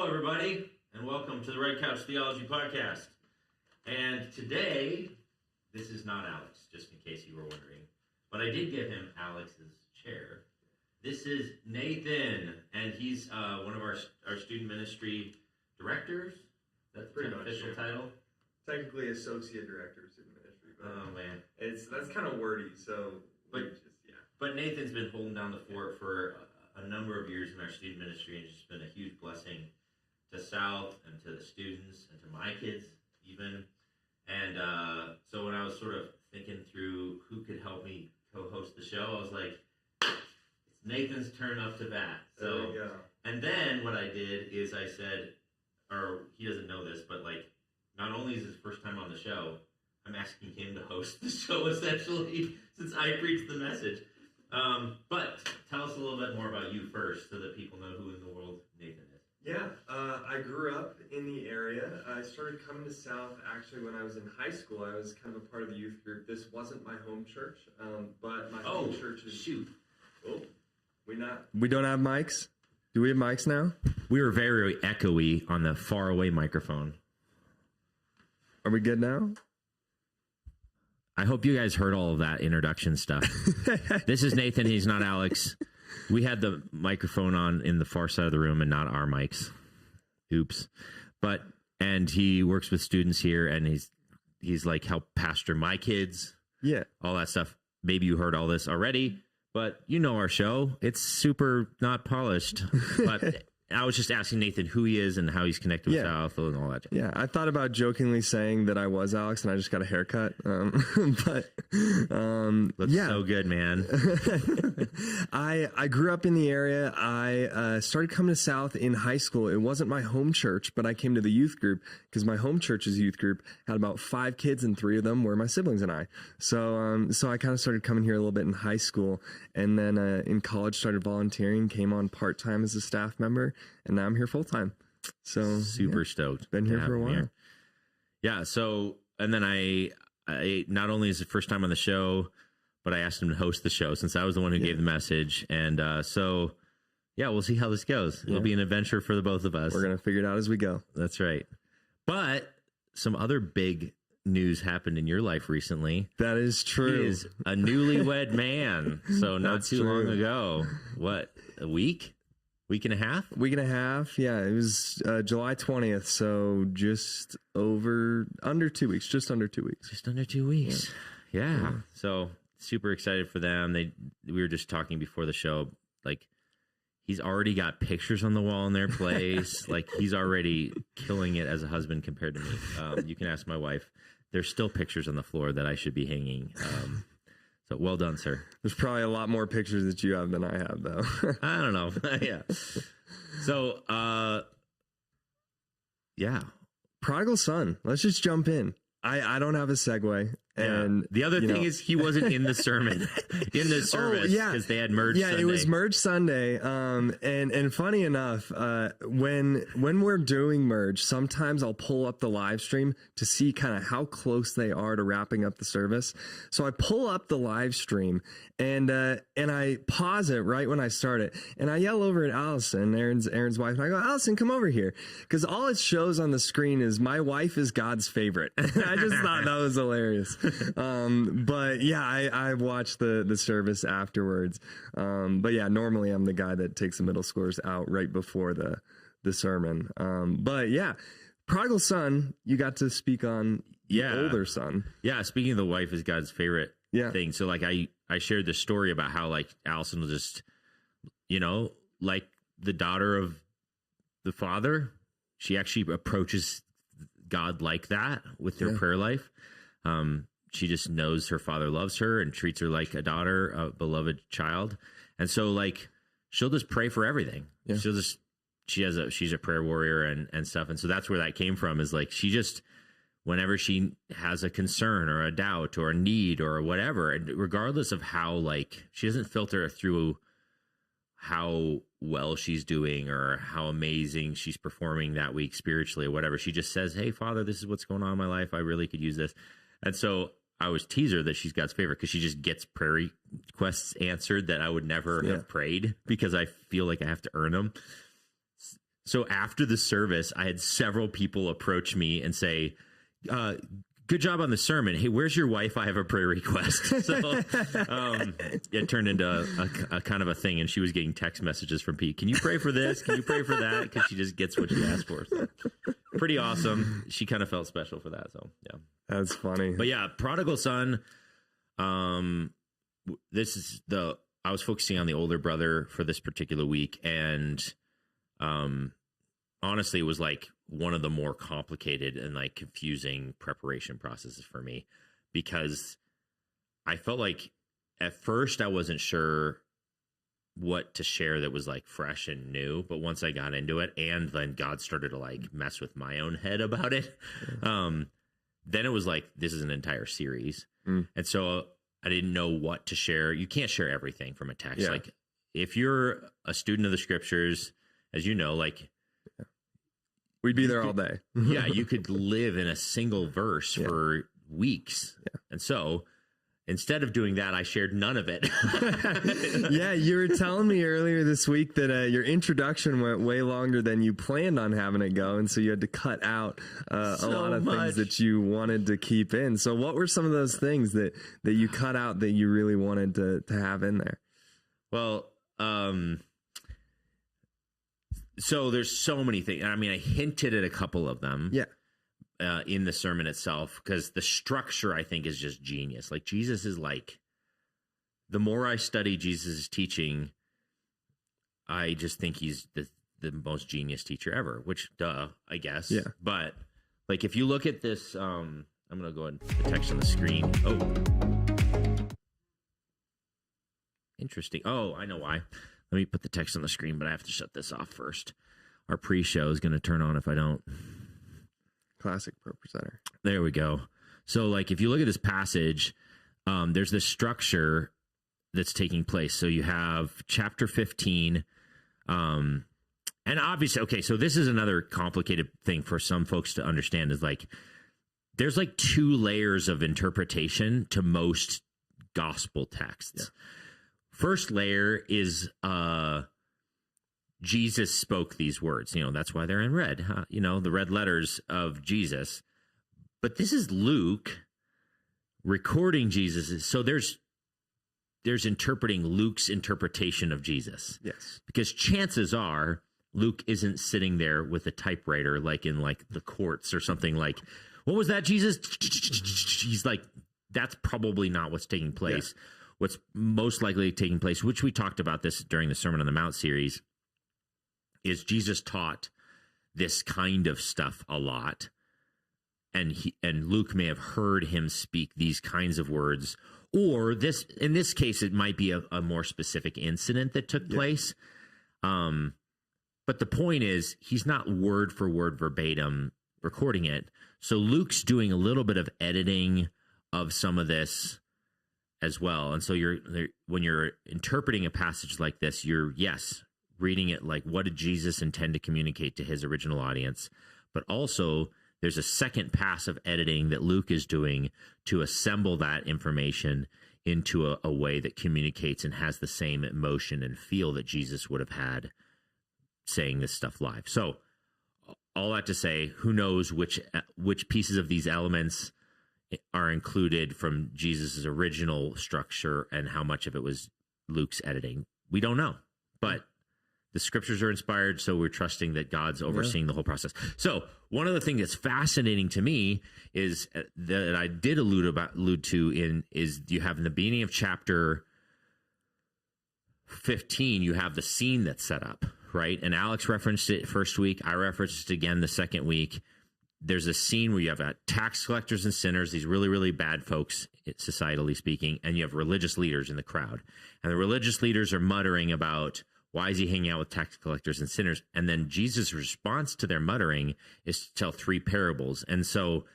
everybody, and welcome to the Red Couch Theology Podcast. And today, this is not Alex, just in case you were wondering, but I did give him Alex's chair. This is Nathan, and he's one of our student ministry directors. That's pretty much official title. Technically, associate director of student ministry. But oh man, that's kind of wordy. So, but Nathan's been holding down the fort for a number of years in our student ministry, and it's just been a huge blessing to South and to the students and to my kids even. And so when I was sort of thinking through who could help me co-host the show, I was like, it's Nathan's turn up to bat. So, there we go. And then what I did is I said, or he doesn't know this, but like, not only is his first time on the show, I'm asking him to host the show essentially, since I preached the message. But tell us a little bit more about you first, so that people know who in the world Nathan is. Yeah, I grew up in the area. I started coming to South actually when I was in high school. I was kind of a part of the youth group. This wasn't my home church, but my home church is... Oh, we don't have mics? Do we have mics now? We were very echoey on the far away microphone. Are we good now? I hope you guys heard all of that introduction stuff. This is Nathan. He's not Alex. We had the microphone on in the far side of the room and not our mics. Oops. And he works with students here, and he's like helped pastor my kids. Yeah. All that stuff. Maybe you heard all this already, but you know our show. It's super not polished. But I was just asking Nathan who he is and how he's connected with South and all that. Yeah, I thought about jokingly saying that I was Alex and I just got a haircut. But looks so good, man. I grew up in the area. I started coming to South in high school. It wasn't my home church, but I came to the youth group because my home church's youth group had about 5 kids, and 3 of them were my siblings and I. So I kind of started coming here a little bit in high school, and then in college started volunteering, came on part-time as a staff member, and now I'm here full-time. So super stoked. Been here for a while. Here. Yeah. So, and then I not only is the first time on the show, but I asked him to host the show since I was the one who gave the message. And so, yeah, we'll see how this goes. It'll be an adventure for the both of us. We're going to figure it out as we go. That's right. But some other big news happened in your life recently. That is true. He is a newlywed man. So not too long ago. What, a week? Week and a half? Week and a half, yeah. It was July 20th, so just under 2 weeks. Just under 2 weeks. Just under 2 weeks. Yeah. So super excited for them. We were just talking before the show, like he's already got pictures on the wall in their place. Like he's already killing it as a husband compared to me. You can ask my wife. There's still pictures on the floor that I should be hanging. So well done, sir. There's probably a lot more pictures that you have than I have, though. I don't know. Yeah. So, yeah. Prodigal son. Let's just jump in. I don't have a segue. And the other thing is he wasn't in the sermon, in the service, because they had merged Sunday. Yeah, it was merged Sunday. And funny enough, when we're doing merge, sometimes I'll pull up the live stream to see kind of how close they are to wrapping up the service. So I pull up the live stream and I pause it right when I start it, and I yell over at Allison, Aaron's wife, and I go, Allison, come over here, because all it shows on the screen is my wife is God's favorite. I just thought that was hilarious. But yeah, I watched the service afterwards. But yeah, normally I'm the guy that takes the middle schoolers out right before the sermon. But yeah, prodigal son, you got to speak on the older son. Yeah. Speaking of the wife is God's favorite thing. So like I shared this story about how like Allison was just, like the daughter of the father, she actually approaches God like that with her prayer life. She just knows her father loves her and treats her like a daughter, a beloved child. And so like, she'll just pray for everything. Yeah. She's a prayer warrior and stuff. And so that's where that came from, is like, she just, whenever she has a concern or a doubt or a need or whatever, and regardless of how, like, she doesn't filter through how well she's doing or how amazing she's performing that week spiritually or whatever. She just says, hey, Father, this is what's going on in my life. I really could use this. And so I always tease her that she's God's favorite because she just gets prayer requests answered that I would never have prayed because I feel like I have to earn them. So after the service, I had several people approach me and say, good job on the sermon. Hey, where's your wife? I have a prayer request. So it turned into a kind of a thing, and she was getting text messages from Pete. Can you pray for this? Can you pray for that? Because she just gets what she asked for. So pretty awesome. She kind of felt special for that. So yeah, that's funny. But yeah, prodigal son. This is I was focusing on the older brother for this particular week, and honestly, it was like one of the more complicated and like confusing preparation processes for me, because I felt like at first I wasn't sure what to share that was like fresh and new, but once I got into it, and then God started to like mess with my own head about it, then it was like, this is an entire series. And so I didn't know what to share. You can't share everything from a text. Yeah. Like if you're a student of the scriptures, as you know, like we'd be there all day. Yeah, you could live in a single verse for weeks. Yeah. And so instead of doing that, I shared none of it. Yeah, you were telling me earlier this week that your introduction went way longer than you planned on having it go, and so you had to cut out a lot of things that you wanted to keep in. So what were some of those things that you cut out that you really wanted to have in there? Well, so there's so many things. I mean, I hinted at a couple of them. Yeah. In the sermon itself, because the structure, I think, is just genius. Like Jesus is like, the more I study Jesus' teaching, I just think he's the most genius teacher ever, which, I guess. Yeah. But like, if you look at this, I'm going to go ahead and put the text on the screen. Oh, interesting. Oh, I know why. Let me put the text on the screen, but I have to shut this off first. Our pre-show is going to turn on if I don't. Classic pro presenter. There we go. So like, if you look at this passage, there's this structure that's taking place. So you have chapter 15, and obviously, okay, so this is another complicated thing for some folks to understand, is like, there's like 2 layers of interpretation to most gospel texts. Yeah. First layer is, Jesus spoke these words, that's why they're in red, huh? The red letters of Jesus. But this is Luke recording Jesus. So there's interpreting Luke's interpretation of Jesus. Yes. Because chances are Luke isn't sitting there with a typewriter, like in like the courts or something, like, what was that, Jesus? He's like, that's probably not what's taking place. Yeah. What's most likely taking place, which we talked about this during the Sermon on the Mount series, is Jesus taught this kind of stuff a lot, and Luke may have heard him speak these kinds of words, or in this case it might be a more specific incident that took place. But the point is, he's not word for word verbatim recording it. So Luke's doing a little bit of editing of some of this as well. And so when you're interpreting a passage like this, you're reading it like, what did Jesus intend to communicate to his original audience? But also, there's a second pass of editing that Luke is doing to assemble that information into a way that communicates and has the same emotion and feel that Jesus would have had saying this stuff live. So all that to say, who knows which pieces of these elements are included from Jesus's original structure and how much of it was Luke's editing. We don't know, but the scriptures are inspired, so we're trusting that God's overseeing the whole process. So one of the things that's fascinating to me is that I did allude to is you have in the beginning of chapter 15, you have the scene that's set up, right? And Alex referenced it first week. I referenced it again the second week. There's a scene where you have tax collectors and sinners, these really, really bad folks, societally speaking, and you have religious leaders in the crowd. And the religious leaders are muttering about, why is he hanging out with tax collectors and sinners? And then Jesus' response to their muttering is to tell 3 parables. And so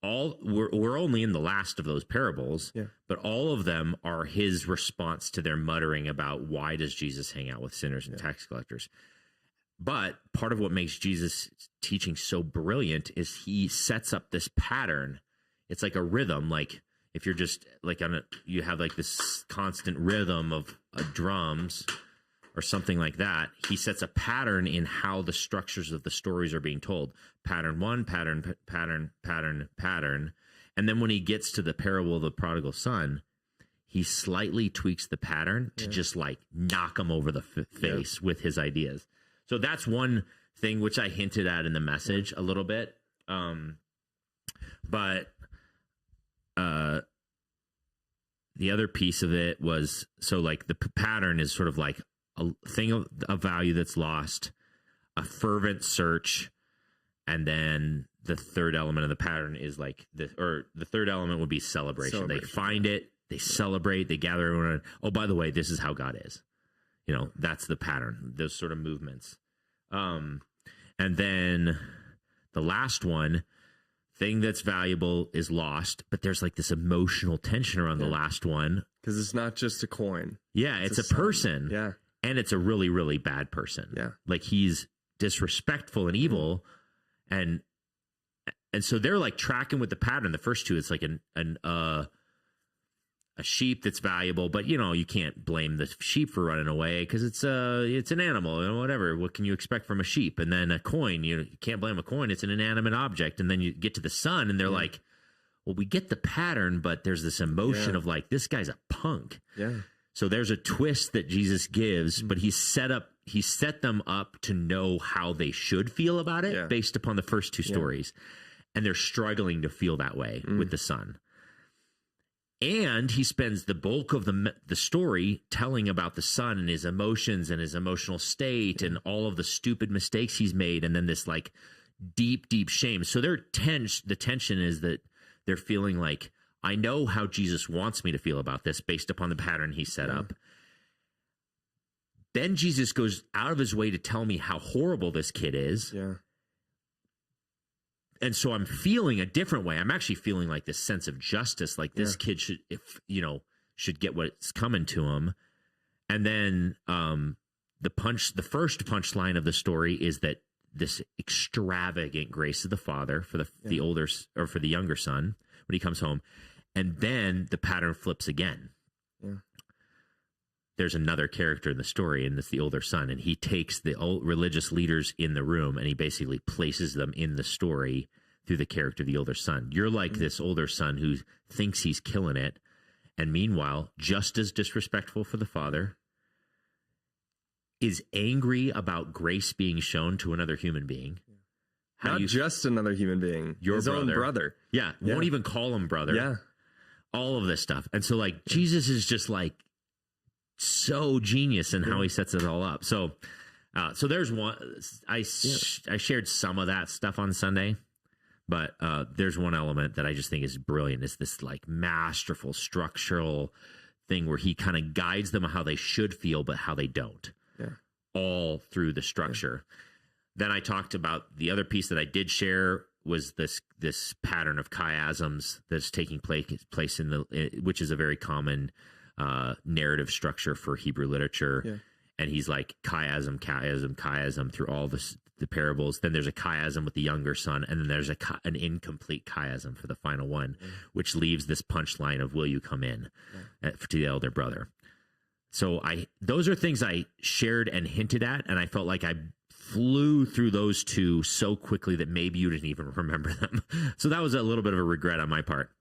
we're only in the last of those parables, but all of them are his response to their muttering about, why does Jesus hang out with sinners and tax collectors? But part of what makes Jesus' teaching so brilliant is he sets up this pattern. It's like a rhythm, like if you're just like you have like this constant rhythm of drums, or something like that, he sets a pattern in how the structures of the stories are being told. Pattern one, pattern. And then when he gets to the parable of the prodigal son, he slightly tweaks the pattern to just like knock him over the face with his ideas. So that's one thing which I hinted at in the message a little bit. But the other piece of it was, so like the pattern is sort of like a thing of value that's lost, a fervent search, and then the third element of the pattern is like the third element would be celebration. They find it, they celebrate, they gather everyone. Oh, by the way, this is how God is. You know, that's the pattern, those sort of movements. And then the last one, thing that's valuable is lost, but there's like this emotional tension around the last one. Because it's not just a coin. Yeah, it's a person. Yeah. And it's a really, really bad person. Yeah. Like he's disrespectful and evil. And so they're like tracking with the pattern. The first two, it's like a sheep that's valuable, but you know, you can't blame the sheep for running away because it's an animal, you know, whatever. What can you expect from a sheep? And then a coin, you can't blame a coin. It's an inanimate object. And then you get to the son and they're like, well, we get the pattern, but there's this emotion of like, this guy's a punk. Yeah. So there's a twist that Jesus gives, but he set them up to know how they should feel about it based upon the first two stories. And they're struggling to feel that way with the son. And he spends the bulk of the story telling about the son and his emotions and his emotional state and all of the stupid mistakes he's made. And then this like deep, deep shame. So the tension is that they're feeling like, I know how Jesus wants me to feel about this based upon the pattern he set up. Then Jesus goes out of his way to tell me how horrible this kid is. Yeah. And so I'm feeling a different way. I'm actually feeling like this sense of justice, like this kid should get what's coming to him. And then the first punchline of the story is that this extravagant grace of the father for the older or for the younger son when he comes home, and then the pattern flips again. Yeah. There's another character in the story, and it's the older son, and he takes the old religious leaders in the room and he basically places them in the story through the character of the older son. You're like this older son who thinks he's killing it, and meanwhile, just as disrespectful for the father, is angry about grace being shown to another human being. Not just another human being, his own brother. Yeah, won't even call him brother. Yeah. All of this stuff. And so like Jesus is just like so genius in how he sets it all up. So there's one. I shared some of that stuff on Sunday, but there's one element that I just think is brilliant. It's this like masterful structural thing where he kind of guides them how they should feel, but how they don't. Yeah. All through the structure. Yeah. Then I talked about the other piece that I did share was this pattern of chiasms that's taking place which is a very common narrative structure for Hebrew literature. Yeah. And he's like chiasm through all the parables. Then there's a chiasm with the younger son, and then there's an incomplete chiasm for the final one, which leaves this punchline of "Will you come in?" To the elder brother. So those are things I shared and hinted at, and I felt like I flew through those two so quickly that maybe you didn't even remember them. So that was a little bit of a regret on my part.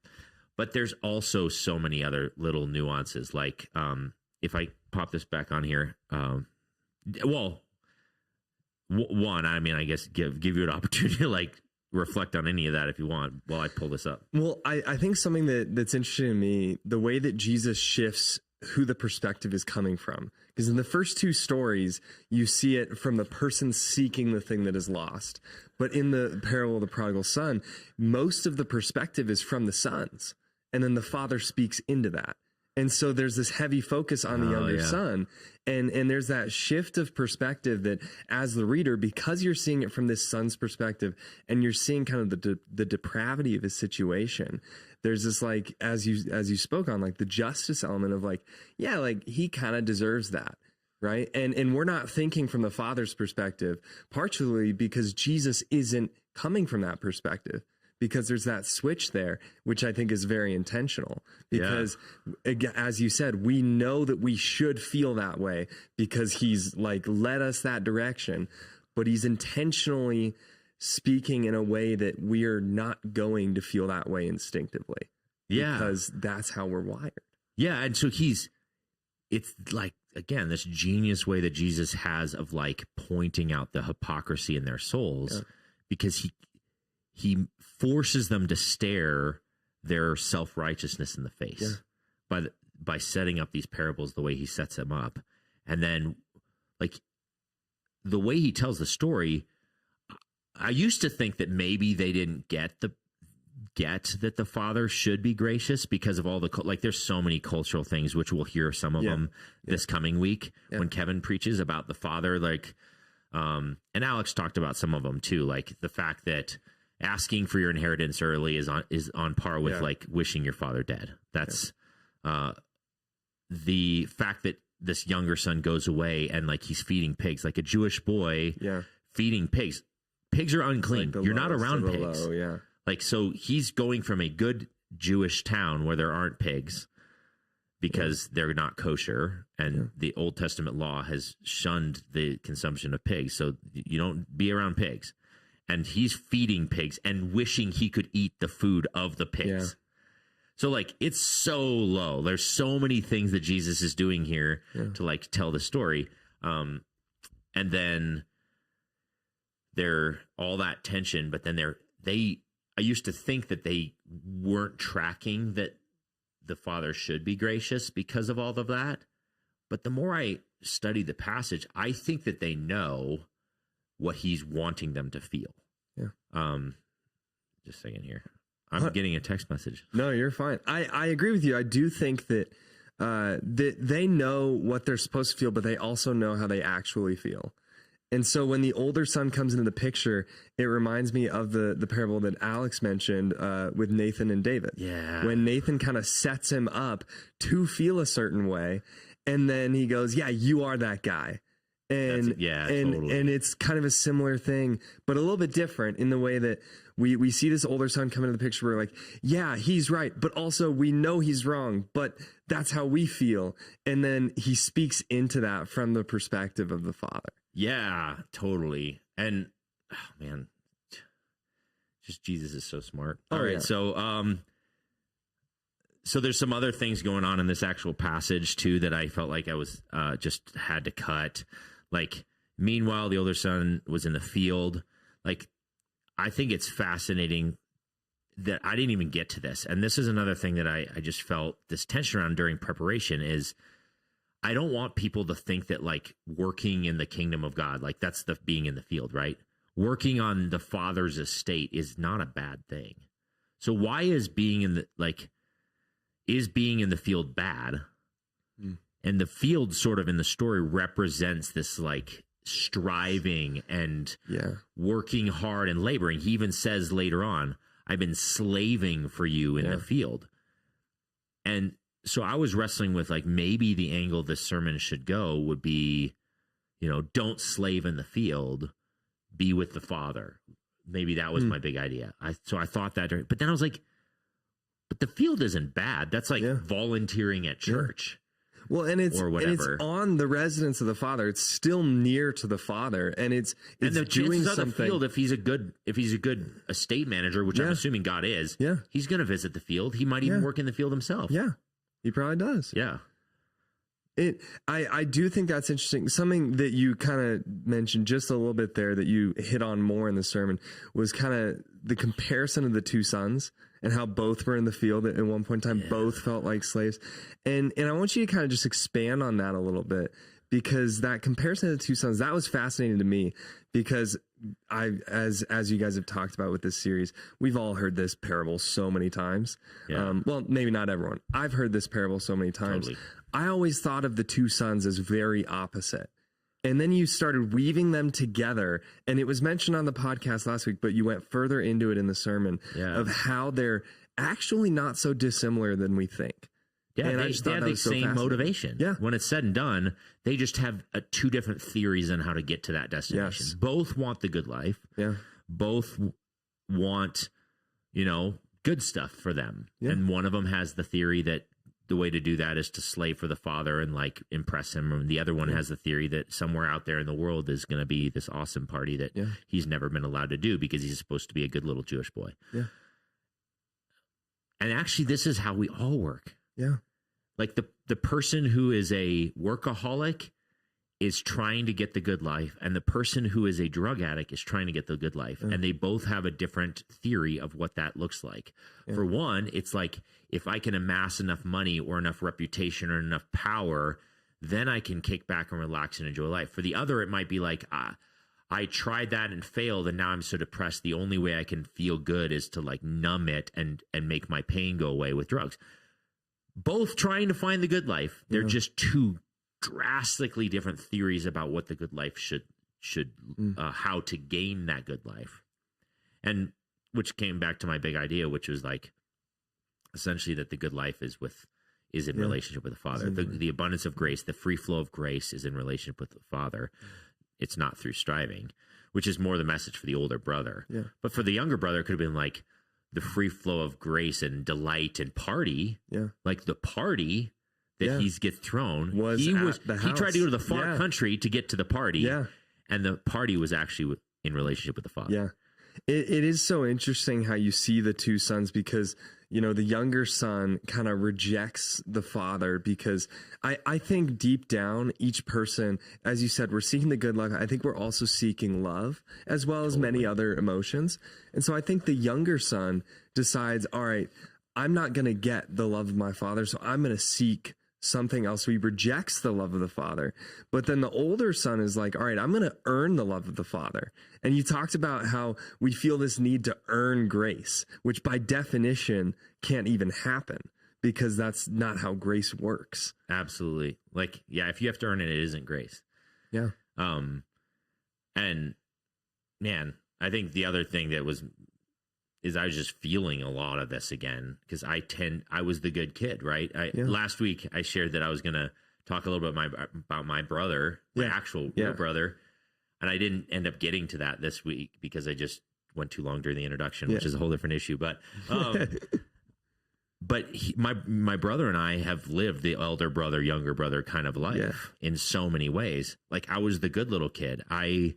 But there's also so many other little nuances. Like if I pop this back on here, one, I mean, I guess give you an opportunity to like reflect on any of that if you want while I pull this up. Well, I think something that's interesting to me, the way that Jesus shifts who the perspective is coming from. Because in the first two stories, you see it from the person seeking the thing that is lost. But in the parable of the prodigal son, most of the perspective is from the sons. And then the father speaks into that. And so there's this heavy focus on the younger son. And there's that shift of perspective that as the reader, because you're seeing it from this son's perspective and you're seeing kind of the depravity of his situation, there's this like, as you spoke on, like the justice element of like, yeah, like he kind of deserves that. Right. And we're not thinking from the father's perspective, partially because Jesus isn't coming from that perspective. because there's that switch there, which I think is very intentional. Because, as you said, we know that we should feel that way because he's like led us that direction, but he's intentionally speaking in a way that we're not going to feel that way instinctively. Yeah. Because that's how we're wired. Yeah. And so it's like, again, this genius way that Jesus has of like pointing out the hypocrisy in their souls, because he forces them to stare their self-righteousness in the face by setting up these parables the way he sets them up. And then like the way he tells the story, I used to think that maybe they didn't get that the Father should be gracious because of all the, like, there's so many cultural things, which we'll hear some of them this coming week when Kevin preaches about the Father, like, and Alex talked about some of them too, like the fact that asking for your inheritance early is on par with like wishing your father dead. That's the fact that this younger son goes away and like he's feeding pigs, like a Jewish boy feeding pigs. Pigs are unclean. Like you're not around pigs. Like, so he's going from a good Jewish town where there aren't pigs because they're not kosher, and the Old Testament law has shunned the consumption of pigs. So you don't be around pigs. And he's feeding pigs and wishing he could eat the food of the pigs. So like, it's so low. There's so many things that Jesus is doing here to like tell the story. And then they're all that tension, but then I used to think that they weren't tracking that the Father should be gracious because of all of that. But the more I study the passage, I think that they know what he's wanting them to feel. Just a second here. I'm getting a text message. No, you're fine. I agree with you. I do think that that they know what they're supposed to feel, but they also know how they actually feel. And so when the older son comes into the picture, it reminds me of the parable that Alex mentioned with Nathan and David. Yeah. When Nathan kind of sets him up to feel a certain way, and then he goes, "Yeah, you are that guy." And totally. And it's kind of a similar thing, but a little bit different in the way that we see this older son come into the picture. We're like, yeah, he's right, but also we know he's wrong, but that's how we feel. And then he speaks into that from the perspective of the Father. Yeah, totally. And oh man, just Jesus is so smart. All right. So there's some other things going on in this actual passage too that I felt like I was just had to cut. Like, meanwhile, the older son was in the field. Like, I think it's fascinating that I didn't even get to this. And this is another thing that I just felt this tension around during preparation is I don't want people to think that like working in the kingdom of God, like that's the being in the field, right? Working on the Father's estate is not a bad thing. So why is being in the field bad? And the field sort of in the story represents this like striving and working hard and laboring. He even says later on, I've been slaving for you in the field. And so I was wrestling with like, maybe the angle this sermon should go would be, don't slave in the field, be with the Father. Maybe that was my big idea. So I thought that, but then I was like, but the field isn't bad. That's like volunteering at church. Well, and it's on the residence of the Father. It's still near to the Father, and it's the doing chances something. Of the field, if he's a good estate manager, which I'm assuming God is, he's going to visit the field. He might even work in the field himself. Yeah, he probably does. Yeah. I do think that's interesting. Something that you kind of mentioned just a little bit there that you hit on more in the sermon was kind of the comparison of the two sons and how both were in the field at one point in time. Both felt like slaves. And I want you to kind of just expand on that a little bit, because that comparison of the two sons, that was fascinating to me, because as you guys have talked about with this series, we've all heard this parable so many times. Well, maybe not everyone. I've heard this parable so many times. Totally. I always thought of the two sons as very opposite. And then you started weaving them together, and it was mentioned on the podcast last week, but you went further into it in the sermon of how they're actually not so dissimilar than we think. Yeah, and they have the same motivation. Yeah. When it's said and done, they just have two different theories on how to get to that destination. Yes. Both want the good life. Yeah. Both want, good stuff for them. Yeah. And one of them has the theory that the way to do that is to slave for the father and like impress him. And the other one has the theory that somewhere out there in the world is going to be this awesome party that he's never been allowed to do because he's supposed to be a good little Jewish boy. Yeah. And actually, this is how we all work. Yeah. Like the person who is a workaholic is trying to get the good life, and the person who is a drug addict is trying to get the good life. And they both have a different theory of what that looks like. For one, it's like, if I can amass enough money or enough reputation or enough power, then I can kick back and relax and enjoy life. For the other, it might be like, I tried that and failed, and now I'm so depressed. The only way I can feel good is to like numb it and make my pain go away with drugs. Both trying to find the good life. They're just two drastically different theories about what the good life should how to gain that good life. And which came back to my big idea, which was like essentially that the good life is in relationship with the Father. The abundance of grace, the free flow of grace is in relationship with the Father. It's not through striving, which is more the message for the older brother. Yeah. But for the younger brother, it could have been like the free flow of grace and delight and party. Yeah. Like the party that he gets thrown. He tried to go to the far country to get to the party. Yeah. And the party was actually in relationship with the Father. Yeah. It is so interesting how you see the two sons, because, the younger son kind of rejects the father, because I think deep down, each person, as you said, we're seeking the good life. I think we're also seeking love as well as many other emotions. And so I think the younger son decides, all right, I'm not going to get the love of my father, so I'm going to seek something else. He rejects the love of the Father. But then the older son is like, all right, I'm going to earn the love of the Father. And you talked about how we feel this need to earn grace, which by definition can't even happen, because that's not how grace works. Absolutely. Like, if you have to earn it, it isn't grace. Yeah. And man, I think the other thing that is I was just feeling a lot of this again, because I was the good kid, right? Last week I shared that I was going to talk a little bit about my brother, my actual real brother, and I didn't end up getting to that this week because I just went too long during the introduction, which is a whole different issue. But my brother and I have lived the elder brother, younger brother kind of life in so many ways. Like, I was the good little kid. I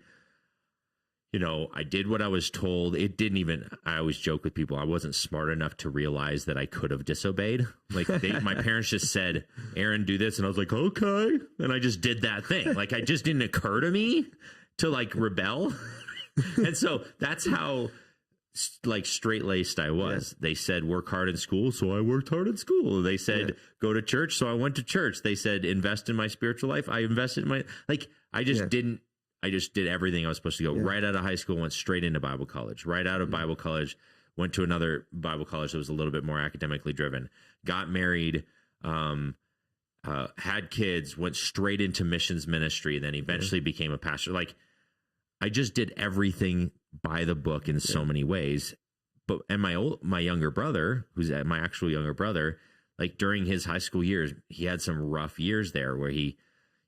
did what I was told. I always joke with people, I wasn't smart enough to realize that I could have disobeyed. Like, my parents just said, Aaron, do this. And I was like, okay. And I just did that thing. Like, it just didn't occur to me to like rebel. And so that's how like straight-laced I was. They said, work hard in school. So I worked hard in school. They said, go to church. So I went to church. They said, invest in my spiritual life. I invested in I just did everything I was supposed to go. Right out of high school, went straight into Bible college. Right out of Bible college, went to another Bible college that was a little bit more academically driven. Got married, had kids, went straight into missions ministry, and then eventually became a pastor. Like, I just did everything by the book in so many ways. And my younger brother, who's my actual younger brother, like during his high school years, he had some rough years there where he,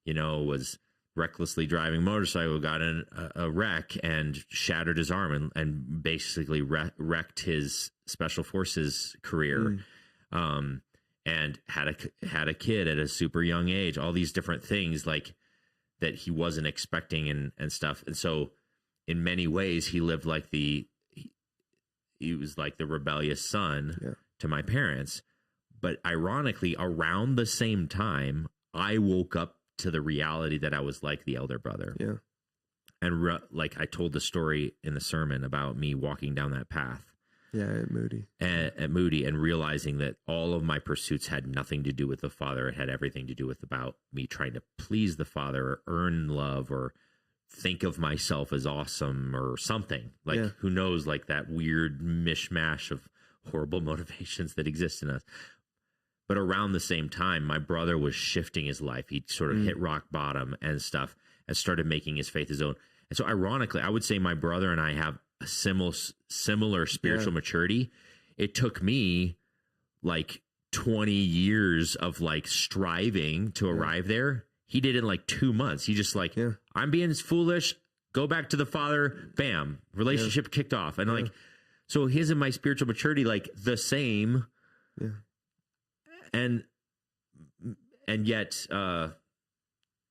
was recklessly driving motorcycle, got in a wreck and shattered his arm and basically wrecked his special forces career. And had a kid at a super young age, all these different things like that he wasn't expecting and stuff. And so in many ways he lived like he was like the rebellious son to my parents. But ironically, around the same time, I woke up to the reality that I was like the elder brother. Yeah. And like I told the story in the sermon about me walking down that path. Yeah, at Moody. At Moody, and realizing that all of my pursuits had nothing to do with the Father. It had everything to do with about me trying to please the Father or earn love or think of myself as awesome or something. Like, who knows, like that weird mishmash of horrible motivations that exist in us. But around the same time, my brother was shifting his life. He sort of hit rock bottom and stuff and started making his faith his own. And so ironically, I would say my brother and I have a similar spiritual maturity. It took me like 20 years of like striving to arrive there. He did it in like 2 months. He just like, I'm being foolish. Go back to the Father. Bam. Relationship kicked off. And like, So his and my spiritual maturity, like the same. Yeah. And yet,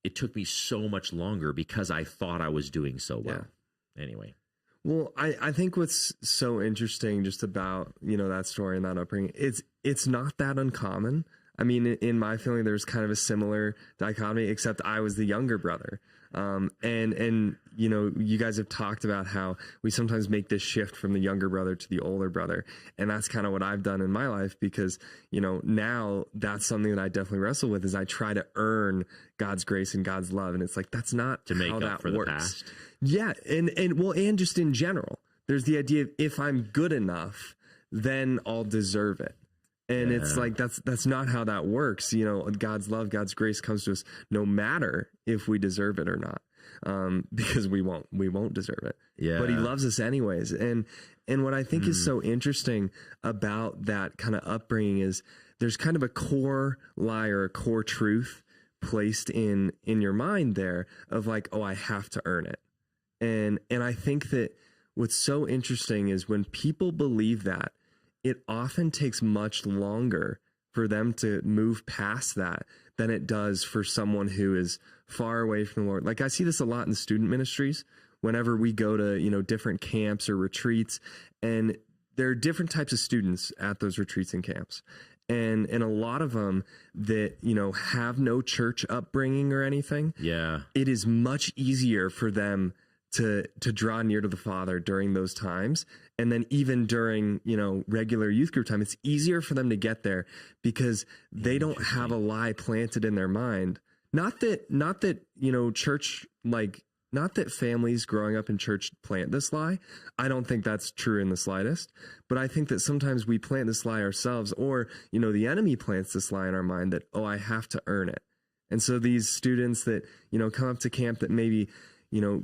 it took me so much longer because I thought I was doing so well. Yeah. Anyway. Well, I think what's so interesting just about, that story and that upbringing, it's not that uncommon. I mean, in my family, there's kind of a similar dichotomy, except I was the younger brother. And you guys have talked about how we sometimes make this shift from the younger brother to the older brother. And that's kind of what I've done in my life because, now that's something that I definitely wrestle with is I try to earn God's grace and God's love. And it's like, that's not to make how up that for works. The past. Yeah. And just in general, there's the idea of if I'm good enough, then I'll deserve it. And it's like, that's not how that works. God's love, God's grace comes to us no matter if we deserve it or not, because we won't deserve it. Yeah. But he loves us anyways. And what I think is so interesting about that kind of upbringing is there's kind of a core lie or a core truth placed in your mind there of like, oh, I have to earn it. And I think that what's so interesting is when people believe that, it often takes much longer for them to move past that than it does for someone who is far away from the Lord. Like I see this a lot in student ministries whenever we go to, different camps or retreats, and there are different types of students at those retreats and camps. And a lot of them that, have no church upbringing or anything. Yeah. It is much easier for them to draw near to the Father during those times. And then even during, regular youth group time, it's easier for them to get there because they don't have a lie planted in their mind. Not that, church, like, not that families growing up in church plant this lie. I don't think that's true in the slightest, but I think that sometimes we plant this lie ourselves or, the enemy plants this lie in our mind that, oh, I have to earn it. And so these students that, come up to camp that maybe,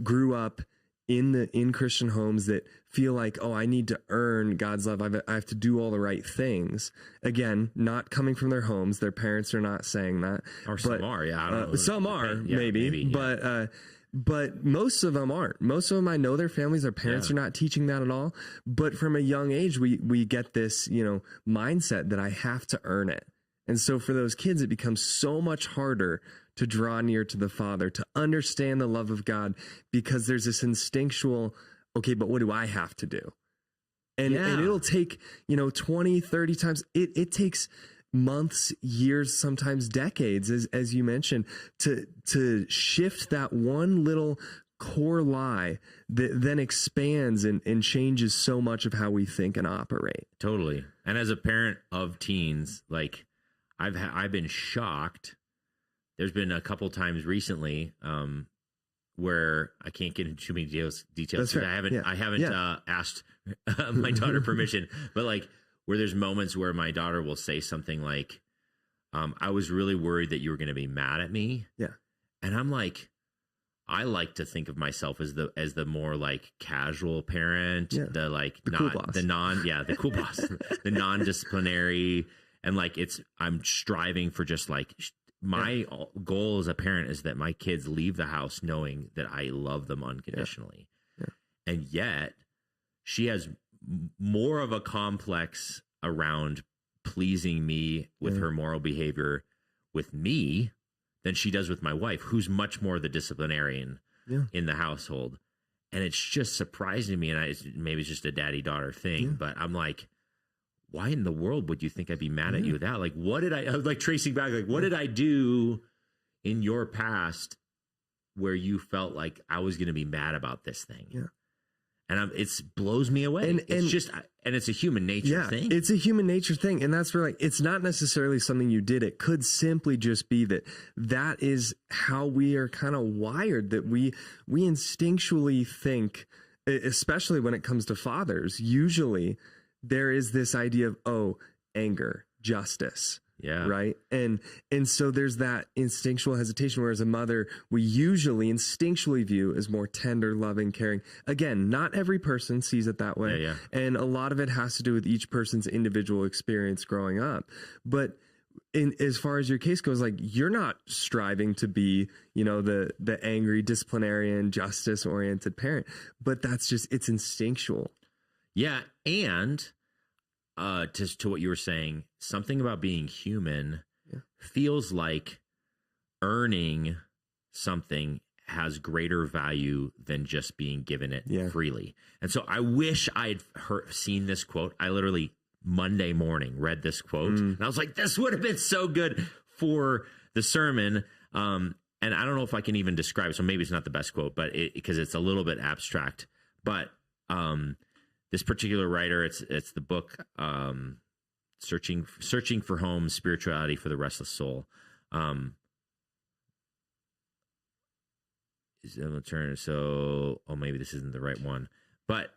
grew up in Christian homes that feel like, oh, I need to earn God's love. I have to do all the right things. Again, not coming from their homes. Their parents are not saying that. Or some are, yeah. I don't know. Some are, maybe. Yeah. But most of them aren't. Most of them, I know their families, their parents are not teaching that at all. But from a young age, we get this, mindset that I have to earn it. And so for those kids, it becomes so much harder to draw near to the Father, to understand the love of God, because there's this instinctual, okay, but what do I have to do? And it'll take, 20, 30 times. It takes months, years, sometimes decades, as you mentioned, to shift that one little core lie that then expands and changes so much of how we think and operate. Totally. And as a parent of teens, like I've been shocked. There's been a couple times recently where I can't get into too many details because I haven't asked my daughter permission, but like where there's moments where my daughter will say something like, I was really worried that you were going to be mad at me. Yeah. And I'm like, I like to think of myself as the more like casual parent, the cool boss, the non-disciplinary. And like, I'm striving for just like, my goal as a parent is that my kids leave the house knowing that I love them unconditionally. Yeah. And yet she has more of a complex around pleasing me with her moral behavior with me than she does with my wife, who's much more the disciplinarian in the household. And it's just surprising me. And maybe it's just a daddy-daughter thing, but I'm like, why in the world would you think I'd be mad at you with that? Like, what did I was like tracing back? Like, what did I do in your past where you felt like I was going to be mad about this thing? Yeah. And it blows me away. And it's a human nature thing. It's a human nature thing. And that's where, like, it's not necessarily something you did. It could simply just be that is how we are kind of wired, that we instinctually think, especially when it comes to fathers, usually there is this idea of, anger, justice. Yeah. Right. And so there's that instinctual hesitation, whereas a mother, we usually instinctually view as more tender, loving, caring. Again, not every person sees it that way. Yeah. And a lot of it has to do with each person's individual experience growing up. But as far as your case goes, like, you're not striving to be, the angry, disciplinarian, justice oriented parent, but it's instinctual. Yeah, and to what you were saying, something about being human feels like earning something has greater value than just being given it freely. And so I wish I'd seen this quote. I literally Monday morning read this quote, and I was like, this would have been so good for the sermon. And I don't know if I can even describe it, so maybe it's not the best quote, but because it's a little bit abstract. But this particular writer, it's the book Searching for Home: Spirituality for the Restless Soul. Maybe this isn't the right one, but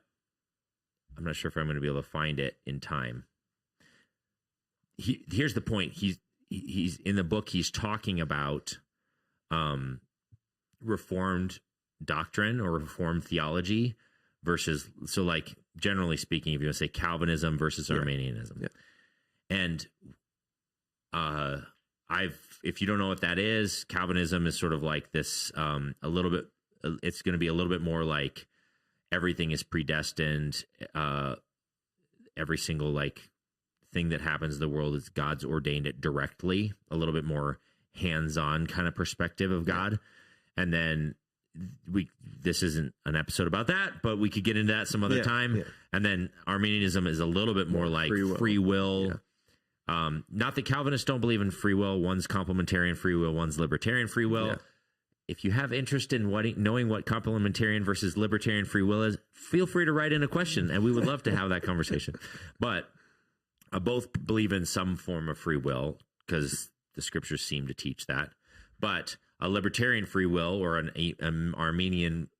I'm not sure if I'm going to be able to find it in time. Here's the point. He's in the book. He's talking about Reformed doctrine or Reformed theology versus, so like generally speaking, if you want to say Calvinism versus Arminianism, and if you don't know what that is, Calvinism is sort of like this a little bit. It's going to be a little bit more like everything is predestined. Every single like thing that happens in the world is God's ordained it directly. A little bit more hands-on kind of perspective of God. And then this isn't an episode about that, but we could get into that some other time. Yeah. And then Arminianism is a little bit more like free will. Not that Calvinists don't believe in free will. One's complementarian free will, one's libertarian free will. Yeah. If you have interest in knowing what complementarian versus libertarian free will is, feel free to write in a question, and we would love to have that conversation. But both believe in some form of free will because the scriptures seem to teach that. But a libertarian free will or an Arminian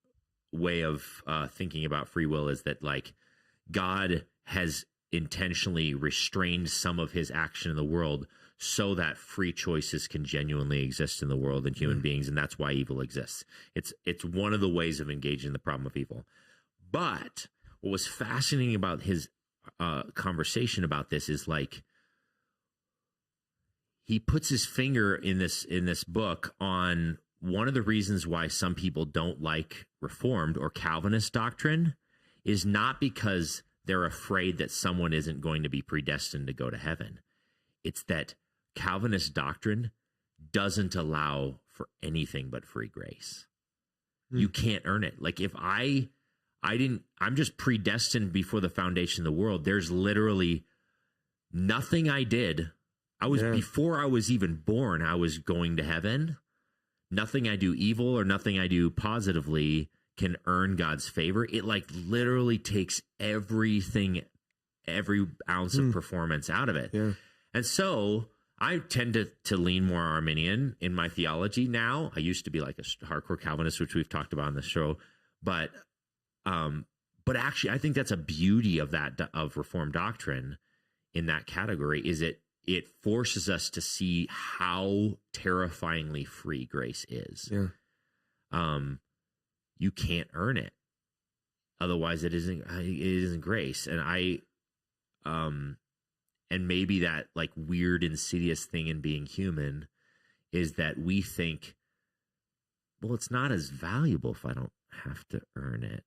way of thinking about free will is that like God has intentionally restrained some of his action in the world so that free choices can genuinely exist in the world and human beings, and that's why evil exists. It's one of the ways of engaging the problem of evil. But what was fascinating about his conversation about this is like he puts his finger in this book on one of the reasons why some people don't like Reformed or Calvinist doctrine is not because they're afraid that someone isn't going to be predestined to go to heaven. It's that Calvinist doctrine doesn't allow for anything but free grace. You can't earn it. Like if I'm just predestined before the foundation of the world. There's literally nothing I did. Before I was even born, I was going to heaven. Nothing I do evil or nothing I do positively can earn God's favor. It like literally takes every ounce of performance out of it. Yeah. And so I tend to lean more Arminian in my theology now. I used to be like a hardcore Calvinist, which we've talked about on the show, but actually I think that's a beauty of Reformed doctrine in that category is it forces us to see how terrifyingly free grace is. Yeah. You can't earn it. Otherwise it isn't grace. And and maybe that like weird insidious thing in being human is that we think, well, it's not as valuable if I don't have to earn it.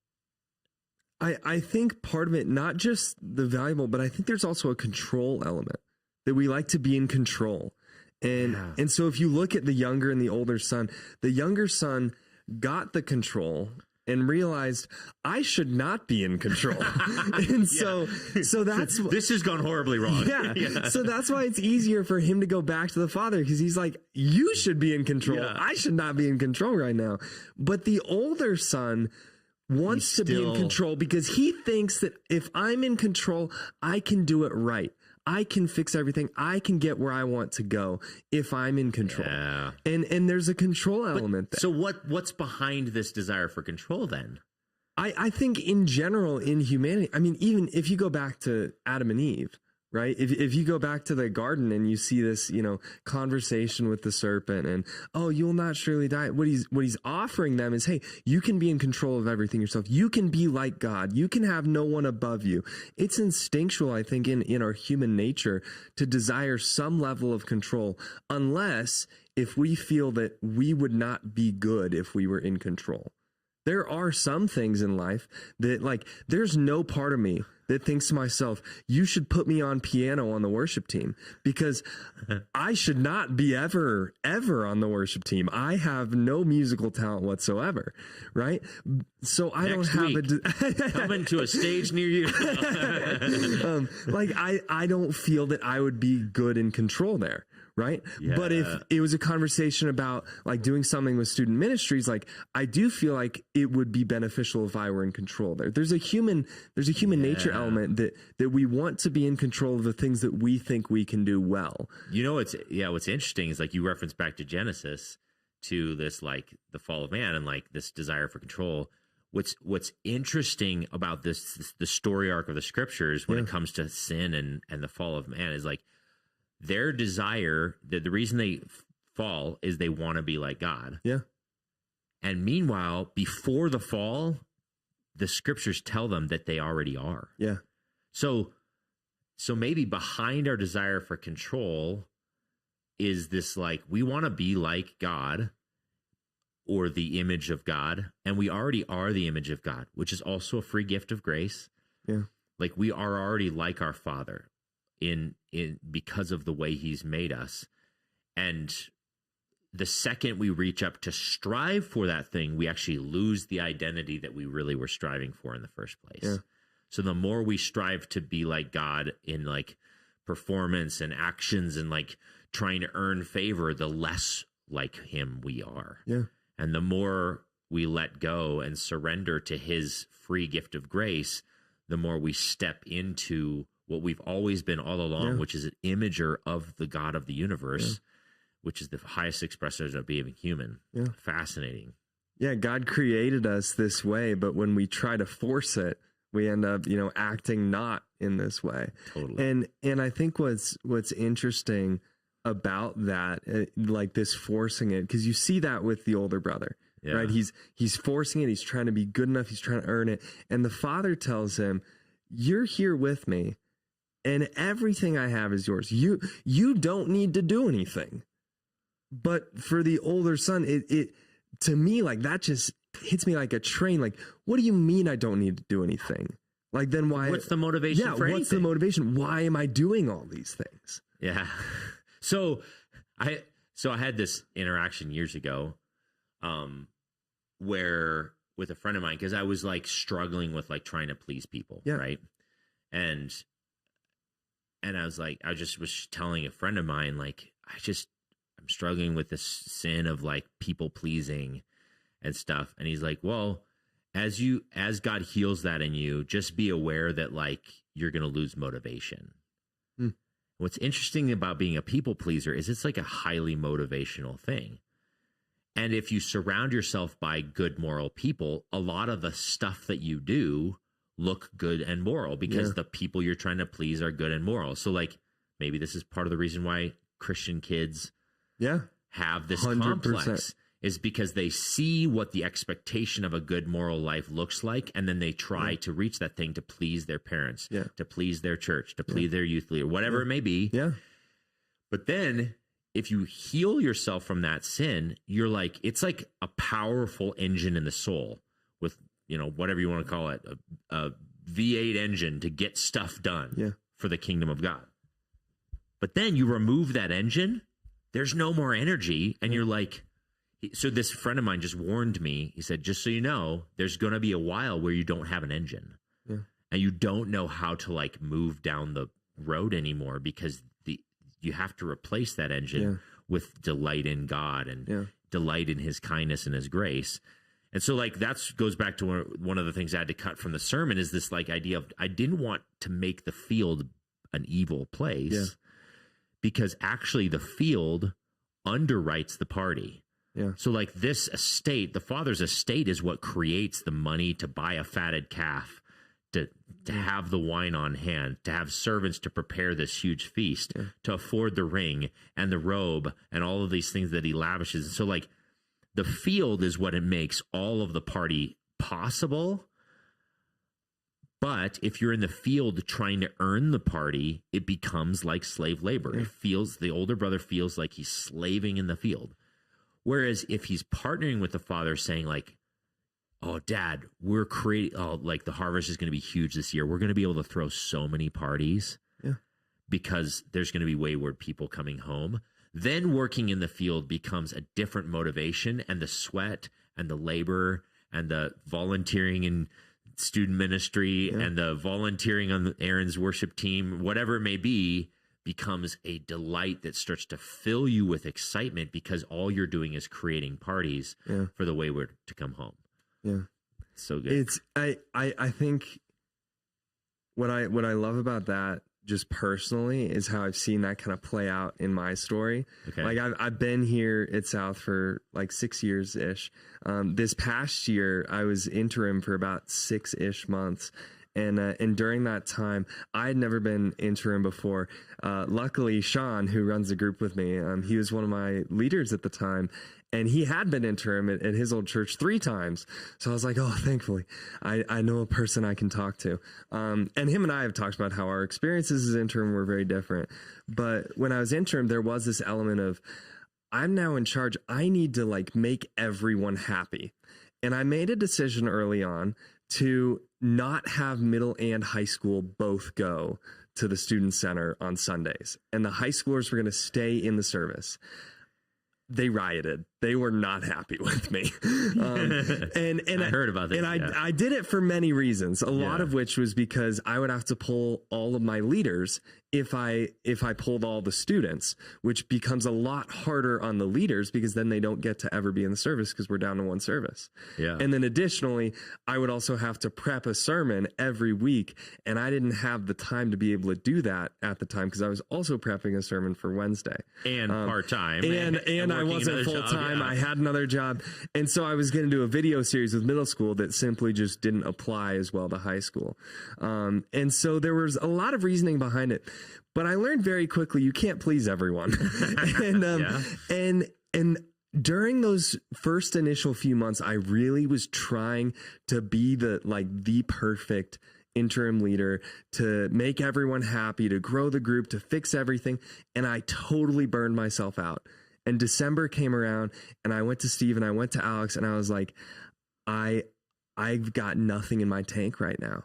I think part of it, not just the valuable, but I think there's also a control element that we like to be in control. And so if you look at the younger and the older son, the younger son got the control and realized I should not be in control. And so this has gone horribly wrong. Yeah. So that's why it's easier for him to go back to the father because he's like, you should be in control. Yeah. I should not be in control right now. But the older son wants to be in control because he thinks that if I'm in control, I can do it right. I can fix everything. I can get where I want to go if I'm in control. Yeah. And there's a control element there. So what's behind this desire for control then? I think in general in humanity, I mean, even if you go back to Adam and Eve, right? If you go back to the garden and you see this, conversation with the serpent and, oh, you will not surely die. What he's offering them is, hey, you can be in control of everything yourself. You can be like God. You can have no one above you. It's instinctual, I think, in our human nature to desire some level of control, unless if we feel that we would not be good if we were in control. There are some things in life that, like, there's no part of me that thinks to myself, you should put me on piano on the worship team, because I should not be ever on the worship team. I have no musical talent whatsoever, right? So I don't have coming to a stage near you. I don't feel that I would be good in control there. Right. Yeah. But if it was a conversation about like doing something with student ministries, like I do feel like it would be beneficial if I were in control there. There's a human nature element that we want to be in control of the things that we think we can do well. You know, what's interesting is like you reference back to Genesis, to this, like the fall of man and like this desire for control. What's interesting about the story arc of the scriptures when it comes to sin and the fall of man is like, their desire, the reason they fall is they want to be like God. Yeah. And meanwhile, before the fall, the scriptures tell them that they already are. Yeah. So maybe behind our desire for control is this, like, we want to be like God or the image of God. And we already are the image of God, which is also a free gift of grace. Yeah. Like we are already like our Father in because of the way he's made us. And the second we reach up to strive for that thing, we actually lose the identity that we really were striving for in the first place. Yeah. So the more we strive to be like God in like performance and actions and like trying to earn favor, the less like him we are. Yeah. And the more we let go and surrender to his free gift of grace, the more we step into what we've always been all along, which is an imager of the God of the universe, which is the highest expression of being human. Yeah. Fascinating. Yeah, God created us this way, but when we try to force it, we end up, acting not in this way. Totally. And I think what's interesting about that, like this forcing it, because you see that with the older brother, right? He's forcing it. He's trying to be good enough. He's trying to earn it. And the father tells him, you're here with me, and everything I have is yours. You don't need to do anything. But for the older son, it to me, like, that just hits me like a train. Like, what do you mean I don't need to do anything? Like, then why? What's the motivation for anything? What's the motivation? Why am I doing all these things? Yeah. So I had this interaction years ago, where with a friend of mine, because I was like struggling with like trying to please people, right? And I was like, I just was telling a friend of mine, like, I'm struggling with this sin of like people pleasing and stuff. And he's like, well, as God heals that in you, just be aware that like you're going to lose motivation. What's interesting about being a people pleaser is it's like a highly motivational thing. And if you surround yourself by good moral people, a lot of the stuff that you do look good and moral because the people you're trying to please are good and moral. So like maybe this is part of the reason why Christian kids have this 100%. Complex, is because they see what the expectation of a good moral life looks like, and then they try to reach that thing to please their parents, to please their church, to please their youth leader, whatever it may be. Yeah. But then if you heal yourself from that sin, you're like, it's like a powerful engine in the soul with, whatever you want to call it, a V8 engine to get stuff done for the kingdom of God. But then you remove that engine, there's no more energy, and you're like, so this friend of mine just warned me. He said, just so you know, there's going to be a while where you don't have an engine and you don't know how to like move down the road anymore because you have to replace that engine with delight in God and delight in his kindness and his grace. And so like that goes back to one of the things I had to cut from the sermon is this like idea of I didn't want to make the field an evil place because actually the field underwrites the party. Yeah. So like this estate, the father's estate is what creates the money to buy a fatted calf, to have the wine on hand, to have servants to prepare this huge feast, to afford the ring and the robe and all of these things that he lavishes. So like the field is what it makes all of the party possible. But if you're in the field trying to earn the party, it becomes like slave labor. It feels, the older brother feels like he's slaving in the field. Whereas if he's partnering with the father saying like, oh, Dad, we're creating, like the harvest is going to be huge this year. We're going to be able to throw so many parties because there's going to be wayward people coming home. Then working in the field becomes a different motivation, and the sweat and the labor and the volunteering in student ministry and the volunteering on Aaron's worship team, whatever it may be, becomes a delight that starts to fill you with excitement because all you're doing is creating parties for the wayward to come home. Yeah. So good. I think what I love about that just personally is how I've seen that kind of play out in my story. Okay. Like I've been here at South for like 6 years ish. This past year I was interim for about 6-ish months. And during that time, I had never been interim before. Luckily, Sean, who runs the group with me, he was one of my leaders at the time, and he had been interim at his old church 3 times. So I was like, oh, thankfully, I know a person I can talk to. And him and I have talked about how our experiences as interim were very different. But when I was interim, there was this element of, I'm now in charge. I need to like make everyone happy. And I made a decision early on to not have middle and high school both go to the student center on Sundays. And the high schoolers were going to stay in the service. They rioted. They were not happy with me. And I heard about this. And I did it for many reasons, a lot of which was because I would have to pull all of my leaders if I pulled all the students, which becomes a lot harder on the leaders because then they don't get to ever be in the service because we're down to one service. Yeah. And then additionally, I would also have to prep a sermon every week. And I didn't have the time to be able to do that at the time because I was also prepping a sermon for Wednesday. And part-time. And I wasn't full-time. Yeah. I had another job. And so I was going to do a video series with middle school that simply just didn't apply as well to high school. And so there was a lot of reasoning behind it. But I learned very quickly you can't please everyone. And during those first initial few months, I really was trying to be the perfect interim leader, to make everyone happy, to grow the group, to fix everything. And I totally burned myself out. And December came around and I went to Steve and I went to Alex and I was like, I've got nothing in my tank right now.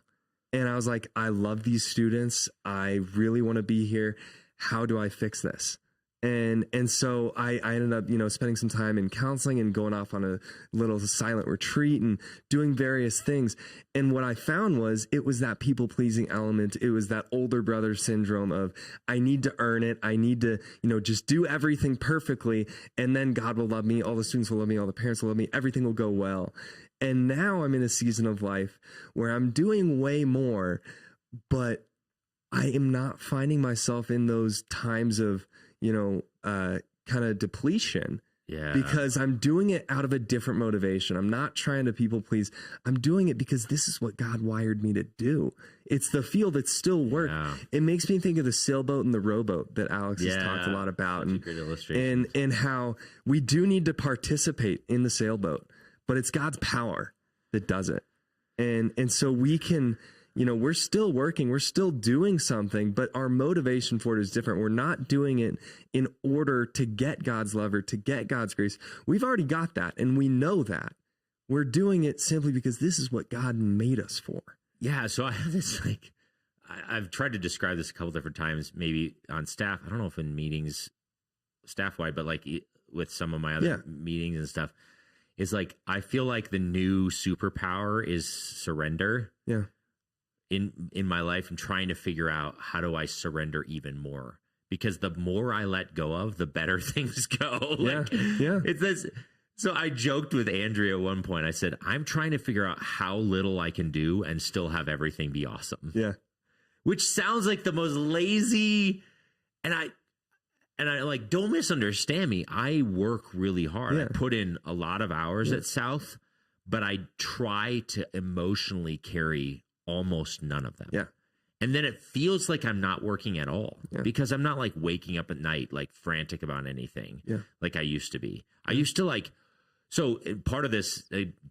And I was like, I love these students. I really want to be here. How do I fix this? And so I ended up, spending some time in counseling and going off on a little silent retreat and doing various things. And what I found was it was that people pleasing element. It was that older brother syndrome of I need to earn it. I need to, just do everything perfectly. And then God will love me. All the students will love me. All the parents will love me. Everything will go well. And now I'm in a season of life where I'm doing way more, but I am not finding myself in those times of, kind of depletion. Yeah. Because I'm doing it out of a different motivation. I'm not trying to people please. I'm doing it because this is what God wired me to do. It's the field. It's still work. Yeah. It makes me think of the sailboat and the rowboat that Alex has talked a lot about. And how we do need to participate in the sailboat, but it's God's power that does it. And so we can, we're still working, we're still doing something, but our motivation for it is different. We're not doing it in order to get God's love or to get God's grace. We've already got that, and we know that. We're doing it simply because this is what God made us for. Yeah, so I have this, I've tried to describe this a couple different times, maybe on staff. I don't know if in meetings staff-wide, but with some of my other meetings and stuff, is I feel like the new superpower is surrender. Yeah. In my life, I'm trying to figure out how do I surrender even more, because the more I let go of, the better things go. It's this. So I joked with Andrea at one point. I said, I'm trying to figure out how little I can do and still have everything be awesome. Yeah. Which sounds like the most lazy, and I don't misunderstand me. I work really hard. I put in a lot of hours at South, but I try to emotionally carry almost none of them. Yeah. And then it feels like I'm not working at all because I'm not waking up at night, frantic about anything like I used to be. I used to so part of this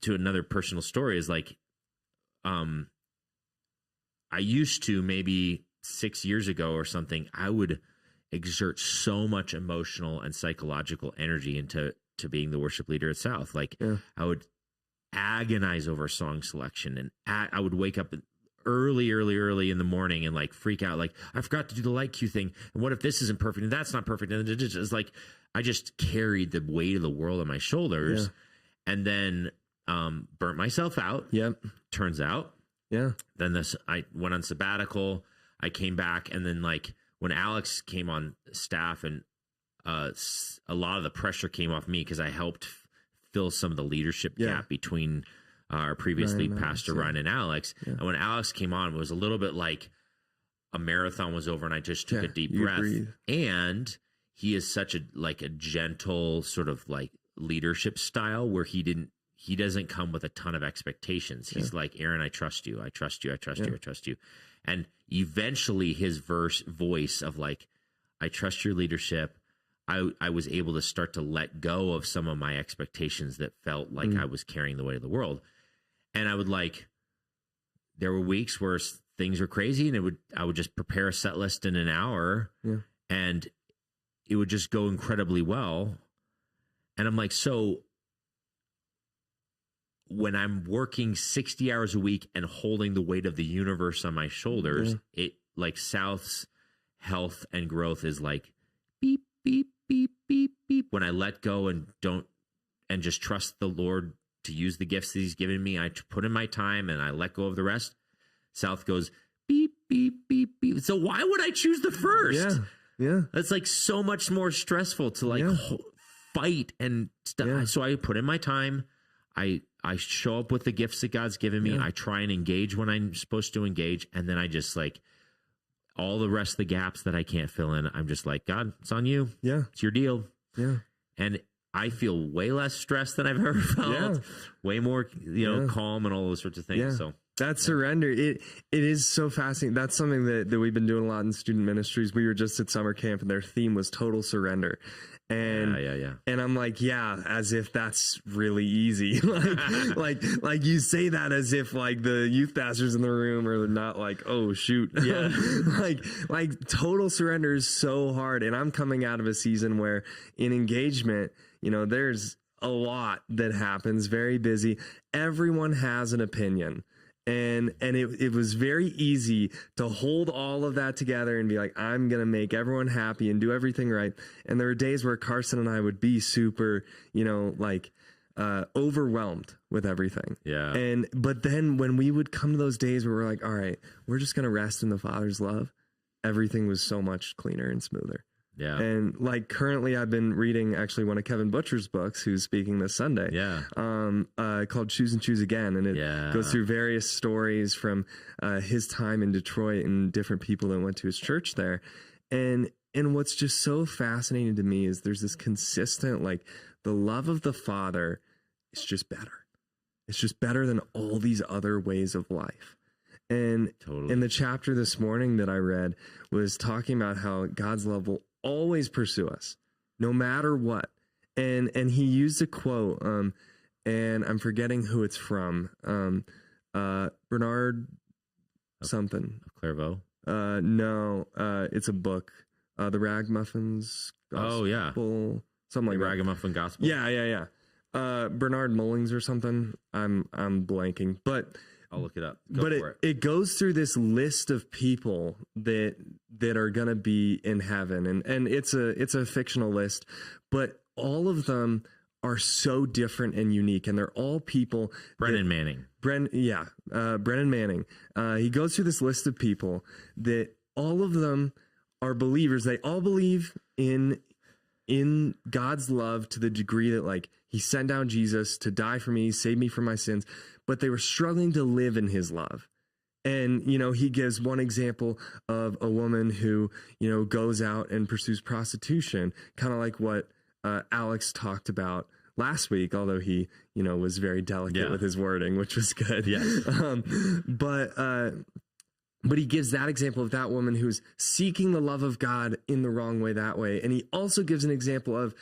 to another personal story is I used to maybe 6 years ago or something, I would exert so much emotional and psychological energy into being the worship leader at South. I would agonize over song selection, and I would wake up early in the morning and like freak out, like I forgot to do the light cue thing, and what if this isn't perfect and that's not perfect, and it's like I just carried the weight of the world on my shoulders, and then burnt myself out. Yep. Turns out. Yeah. Then I went on sabbatical. I came back, and then like when Alex came on staff, and a lot of the pressure came off me because I helped fill some of the leadership gap between our previous lead pastor, Ryan, and Alex. Yeah. And when Alex came on, it was a little bit like a marathon was over, and I just took a deep breath. Breathe. And he is such a gentle sort of like leadership style where he doesn't come with a ton of expectations. He's like, Aaron, I trust you. I trust you. I trust you. I trust you. And eventually his voice of like, I trust your leadership. I was able to start to let go of some of my expectations that felt like I was carrying the weight of the world. And I would there were weeks where things were crazy, and I would just prepare a set list in an hour, and it would just go incredibly well. And I'm like, so when I'm working 60 hours a week and holding the weight of the universe on my shoulders, it like South's health and growth is like beep, beep, beep, beep, beep. When I let go and just trust the Lord to use the gifts that he's given me, I put in my time and I let go of the rest. South goes beep, beep, beep, beep. So why would I choose the first? Yeah. That's like so much more stressful to fight and stuff. Yeah. So I put in my time. I show up with the gifts that God's given me. I try and engage when I'm supposed to engage. And then I just like all the rest of the gaps that I can't fill in. I'm just like, God, it's on you. Yeah. It's your deal. Yeah. And I feel way less stressed than I've ever felt. Yeah. Way more, calm and all those sorts of things. Yeah. So that surrender, it is so fascinating. That's something that we've been doing a lot in student ministries. We were just at summer camp, and their theme was total surrender. And and I'm like, as if that's really easy. like you say that as if like the youth pastors in the room are not like, oh shoot. Yeah. like total surrender is so hard. And I'm coming out of a season where in engagement, there's a lot that happens, very busy. Everyone has an opinion. And it was very easy to hold all of that together and be like, I'm going to make everyone happy and do everything right. And there were days where Carson and I would be super, overwhelmed with everything. Yeah. But then when we would come to those days where we're like, all right, we're just going to rest in the Father's love, everything was so much cleaner and smoother. Yeah. And like currently I've been reading actually one of Kevin Butcher's books, who's speaking this Sunday, called Choose and Choose Again. And it goes through various stories from his time in Detroit and different people that went to his church there. And what's just so fascinating to me is there's this consistent, like the love of the Father is just better. It's just better than all these other ways of life. And in the chapter this morning that I read was talking about how God's love will always pursue us, no matter what. And he used a quote, and I'm forgetting who it's from. Bernard something. Clairvaux? No, it's a book. The Ragamuffins Gospel. Oh yeah, something like Ragamuffin Gospel. Yeah. Bernard Mullings or something. I'm blanking, but I'll look it up. It goes through this list of people that are going to be in heaven, and it's a fictional list, but all of them are so different and unique, and they're all people. Brennan Manning. Brennan Manning. He goes through this list of people that all of them are believers. They all believe in God's love to the degree that like he sent down Jesus to die for me, save me from my sins, but they were struggling to live in his love. And, he gives one example of a woman who, goes out and pursues prostitution, kind of like what Alex talked about last week, although he, was very delicate with his wording, which was good. Yes. But he gives that example of that woman who's seeking the love of God in the wrong way that way. And he also gives an example of,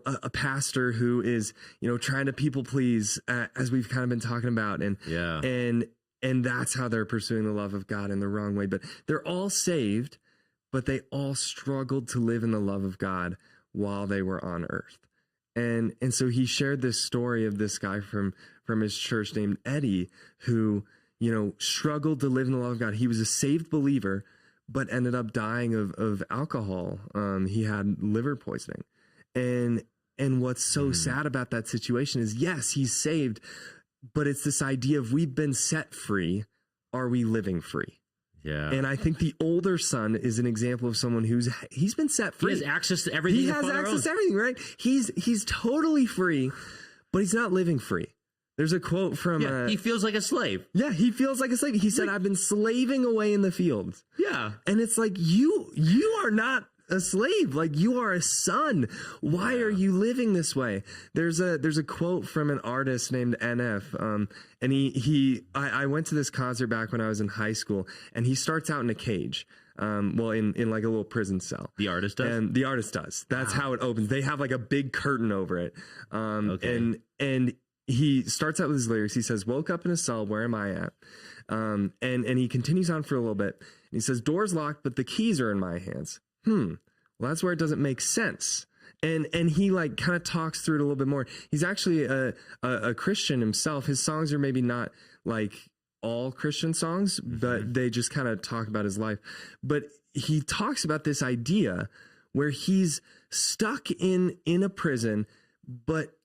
a pastor who is, trying to people please, as we've kind of been talking about. And that's how they're pursuing the love of God in the wrong way. But they're all saved, but they all struggled to live in the love of God while they were on earth. And so he shared this story of this guy from from his church named Eddie, who, struggled to live in the love of God. He was a saved believer, but ended up dying of alcohol. He had liver poisoning. And what's so sad about that situation is, yes, he's saved, but it's this idea of we've been set free. Are we living free? Yeah. And I think the older son is an example of someone he's been set free. He has access to everything. He has access to everything, right? He's totally free, but he's not living free. There's a quote from... he feels like a slave. Yeah, he feels like a slave. He said, I've been slaving away in the fields. Yeah. And it's like, you are not a slave. Like, you are a son. Why are you living this way? There's a quote from an artist named NF. And I went to this concert back when I was in high school, and he starts out in a cage. In like a little prison cell. The artist does? And the artist does. That's how it opens. They have like a big curtain over it. Okay. And he starts out with his lyrics. He says, woke up in a cell, where am I at? And he continues on for a little bit. And he says, door's locked, but the keys are in my hands. Well, that's where it doesn't make sense. And he like kind of talks through it a little bit more. He's actually a Christian himself. His songs are maybe not like all Christian songs, but they just kind of talk about his life. But he talks about this idea where he's stuck in a prison, but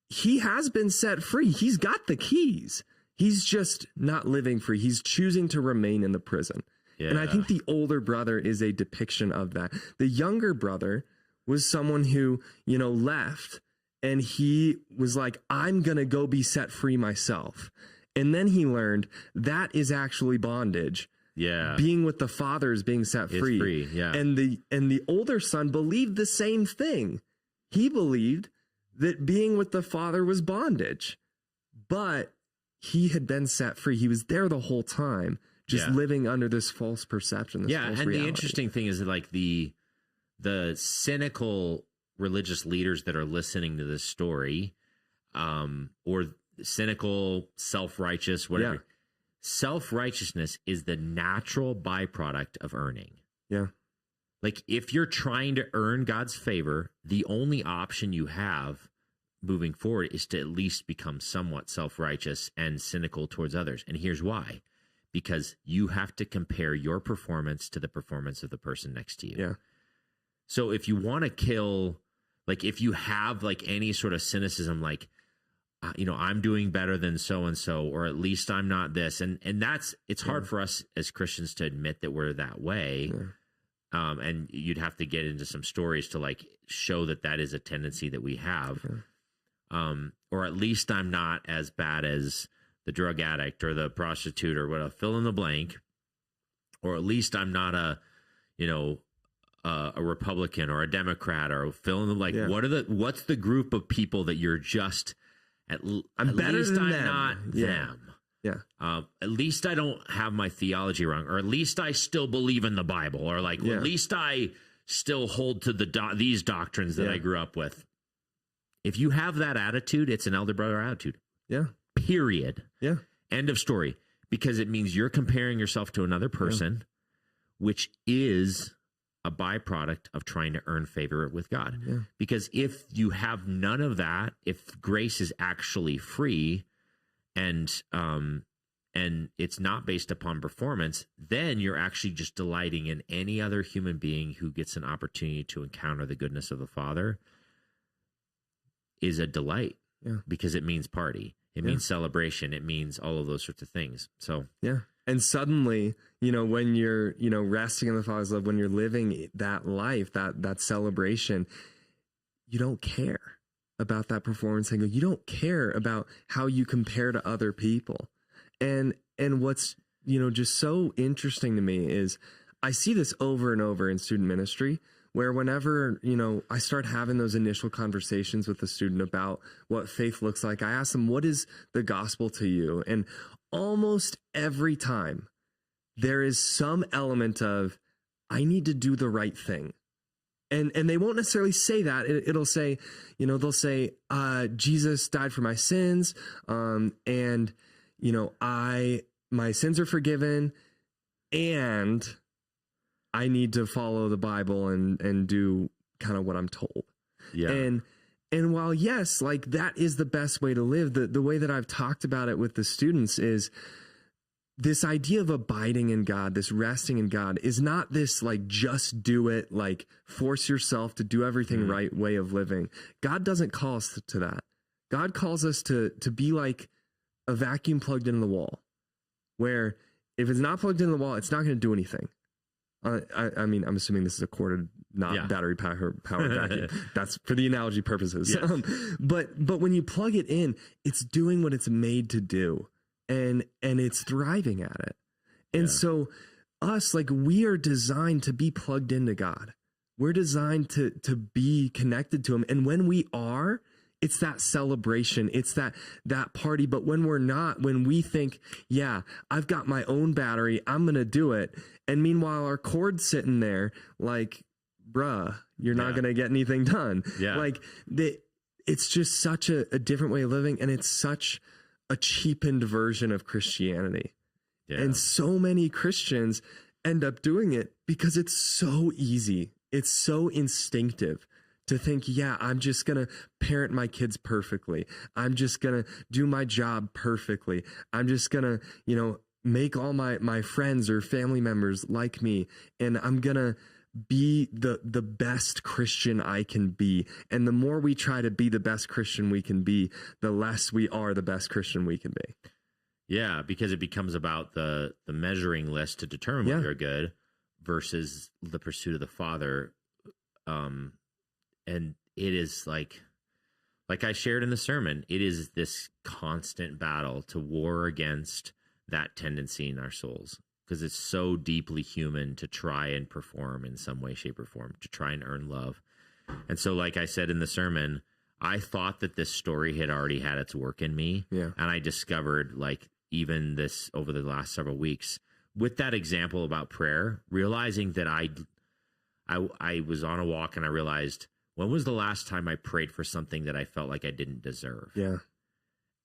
he has been set free. He's got the keys. He's just not living free. He's choosing to remain in the prison. Yeah. And I think the older brother is a depiction of that. The younger brother was someone who, left, and he was like, I'm going to go be set free myself. And then he learned that is actually bondage. Yeah. Being with the Father is being set free. It's free. Yeah. And the older son believed the same thing. He believed that being with the Father was bondage, but he had been set free. He was there the whole time, just living under this false perception. This false reality. The interesting thing is that like the cynical religious leaders that are listening to this story, or cynical, self-righteous, whatever. Yeah. Self-righteousness is the natural byproduct of earning. Yeah. Like if you're trying to earn God's favor, the only option you have moving forward is to at least become somewhat self-righteous and cynical towards others. And here's why. Because you have to compare your performance to the performance of the person next to you. Yeah. So if you want to kill, like if you have like any sort of cynicism, like, I'm doing better than so-and-so, or at least I'm not this. And it's hard for us as Christians to admit that we're that way. Yeah. And you'd have to get into some stories to like show that is a tendency that we have. Yeah. Or at least I'm not as bad as the drug addict or the prostitute or whatever, fill in the blank. Or at least I'm not a Republican or a Democrat or fill in the like. Yeah. What's the group of people that you're just I'm better least than I'm them. not them. Yeah. At least I don't have my theology wrong, or at least I still believe in the Bible, or like at least I still hold to these doctrines that I grew up with. If you have that attitude, it's an elder brother attitude. Yeah. Period. Yeah. End of story. Because it means you're comparing yourself to another person, which is a byproduct of trying to earn favor with God. Yeah. Because if you have none of that, if grace is actually free and it's not based upon performance, then you're actually just delighting in any other human being who gets an opportunity to encounter the goodness of the Father is a delight. Yeah. Because it means party. It means celebration. It means all of those sorts of things. So, yeah. And suddenly, when you're, resting in the Father's love, when you're living that life, that celebration, you don't care about that performance angle. You don't care about how you compare to other people. And what's, just so interesting to me is I see this over and over in student ministry, where whenever, I start having those initial conversations with the student about what faith looks like, I ask them, what is the gospel to you? And almost every time there is some element of, I need to do the right thing. And they won't necessarily say that. It'll say, they'll say, Jesus died for my sins. And, my sins are forgiven, and I need to follow the Bible and do kind of what I'm told. Yeah. And while, yes, like that is the best way to live, the way that I've talked about it with the students is this idea of abiding in God, this resting in God is not this like just do it, like force yourself to do everything right way of living. God doesn't call us to that. God calls us to be like a vacuum plugged into the wall, where if it's not plugged into the wall, it's not going to do anything. I mean, I'm assuming this is a corded, not battery powered vacuum. That's for the analogy purposes. Yes. But when you plug it in, it's doing what it's made to do, and it's thriving at it. And so us, like, we are designed to be plugged into God. We're designed to be connected to him. And when we are, it's that celebration, it's that party. But when we're not, when we think, yeah, I've got my own battery, I'm going to do it. And meanwhile, our cord's sitting there like, bruh, you're not going to get anything done. Yeah. Like, it's just such a different way of living. And it's such a cheapened version of Christianity. Yeah. And so many Christians end up doing it because it's so easy. It's so instinctive to think, yeah, I'm just going to parent my kids perfectly. I'm just going to do my job perfectly. I'm just going to, make all my friends or family members like me. And I'm going to be the best Christian I can be. And the more we try to be the best Christian we can be, the less we are the best Christian we can be. Yeah, because it becomes about the measuring list to determine whether you're good versus the pursuit of the Father. And it is like I shared in the sermon, it is this constant battle to war against that tendency in our souls, because it's so deeply human to try and perform in some way, shape, or form, to try and earn love. And so, like I said in the sermon, I thought that this story had already had its work in me. Yeah. And I discovered, like, even this over the last several weeks, with that example about prayer, realizing that I was on a walk and I realized, when was the last time I prayed for something that I felt like I didn't deserve? Yeah.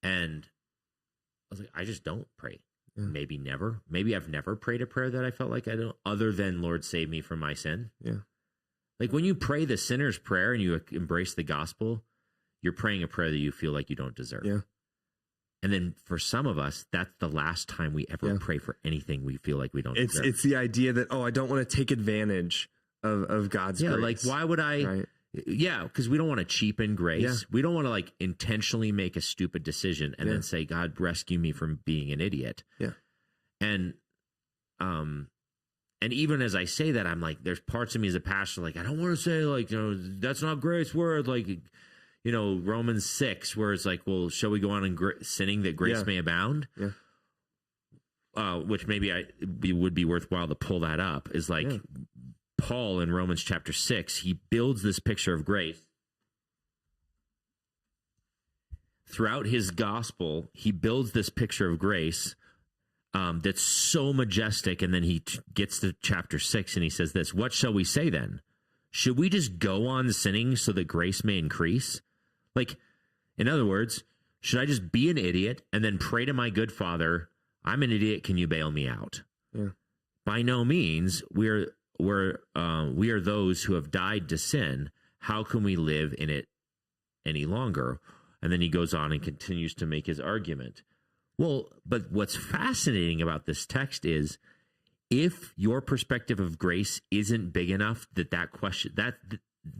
And I was like, I just don't pray. Yeah. Maybe never. Maybe I've never prayed a prayer that I felt like I don't, other than Lord, save me from my sin. Yeah. Like, when you pray the sinner's prayer and you embrace the gospel, you're praying a prayer that you feel like you don't deserve. Yeah. And then for some of us, that's the last time we ever pray for anything we feel like we don't deserve. It's the idea that, I don't want to take advantage of God's grace. Like, why would I? Right. Yeah, because we don't want to cheapen grace. Yeah. We don't want to, like, intentionally make a stupid decision and then say, God, rescue me from being an idiot. Yeah. And even as I say that, I'm like, there's parts of me as a pastor, like, I don't want to say, like, that's not grace word, like, Romans 6, where it's like, well, shall we go on in sinning that grace may abound? Yeah. Which maybe it would be worthwhile to pull that up, is like, Paul in Romans chapter 6, he builds this picture of grace. Throughout his gospel, he builds this picture of grace that's so majestic, and then he gets to chapter 6 and he says this, what shall we say then? Should we just go on sinning so that grace may increase? Like, in other words, should I just be an idiot and then pray to my good Father, I'm an idiot, can you bail me out? Yeah. By no means. We are those who have died to sin. How can we live in it any longer? And then he goes on and continues to make his argument. Well, but what's fascinating about this text is, if your perspective of grace isn't big enough, that question, that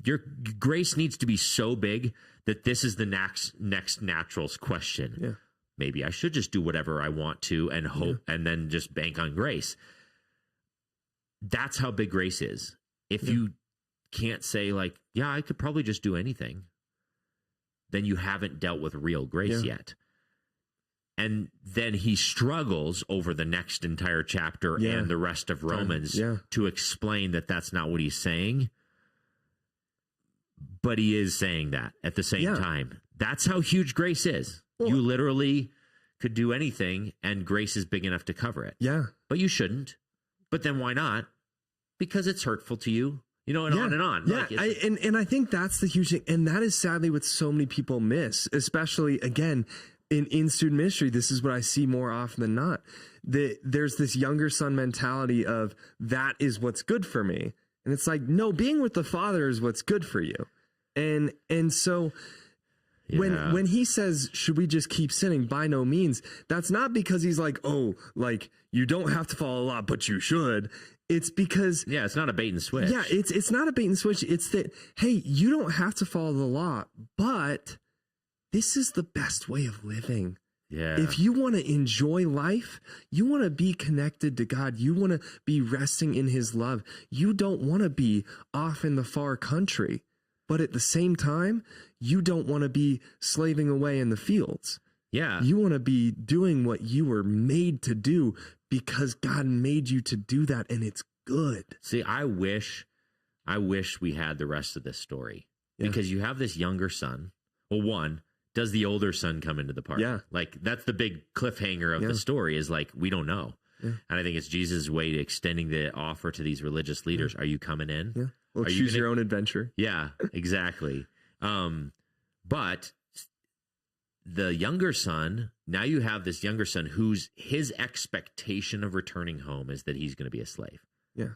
your grace needs to be so big that this is the next natural question. Yeah. Maybe I should just do whatever I want to and hope, and then just bank on grace. That's how big grace is. If you can't say, like, yeah, I could probably just do anything, then you haven't dealt with real grace yet. And then he struggles over the next entire chapter and the rest of Romans to explain that that's not what he's saying. But he is saying that at the same time. That's how huge grace is. Well, you literally could do anything, and grace is big enough to cover it. Yeah. But you shouldn't. But then why not? Because it's hurtful to you, and on and on. Yeah, like, and I think that's the huge thing. And that is sadly what so many people miss, especially, again, in student ministry. This is what I see more often than not. There's this younger son mentality of, that is what's good for me. And it's like, no, being with the Father is what's good for you. And so when he says, should we just keep sinning? By no means. That's not because he's like, oh, like you don't have to follow the law, but you should. It's because it's not a bait and switch. Yeah, it's not a bait and switch. It's that, hey, you don't have to follow the law, but this is the best way of living. Yeah. If you want to enjoy life, you want to be connected to God, you want to be resting in his love. You don't want to be off in the far country, but at the same time, you don't want to be slaving away in the fields. Yeah. You want to be doing what you were made to do because God made you to do that, and it's good. See, I wish we had the rest of this story because you have this younger son. Well, one, does the older son come into the party? Yeah. Like, that's the big cliffhanger of the story is like, we don't know. Yeah. And I think it's Jesus' way to extending the offer to these religious leaders. Are you coming in? Yeah. Well, choose your own adventure. Yeah, exactly. But the younger son, now you have this younger son whose his expectation of returning home is that he's going to be a slave. Yeah.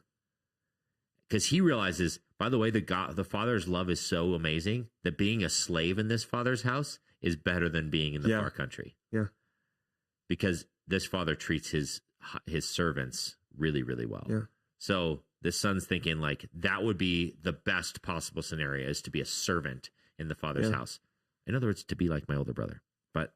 Because he realizes, by the way, the father's love is so amazing that being a slave in this father's house is better than being in the far country. Yeah. Because this father treats his servants really, really well. Yeah. So this son's thinking like that would be the best possible scenario is to be a servant in the father's house. In other words, to be like my older brother. But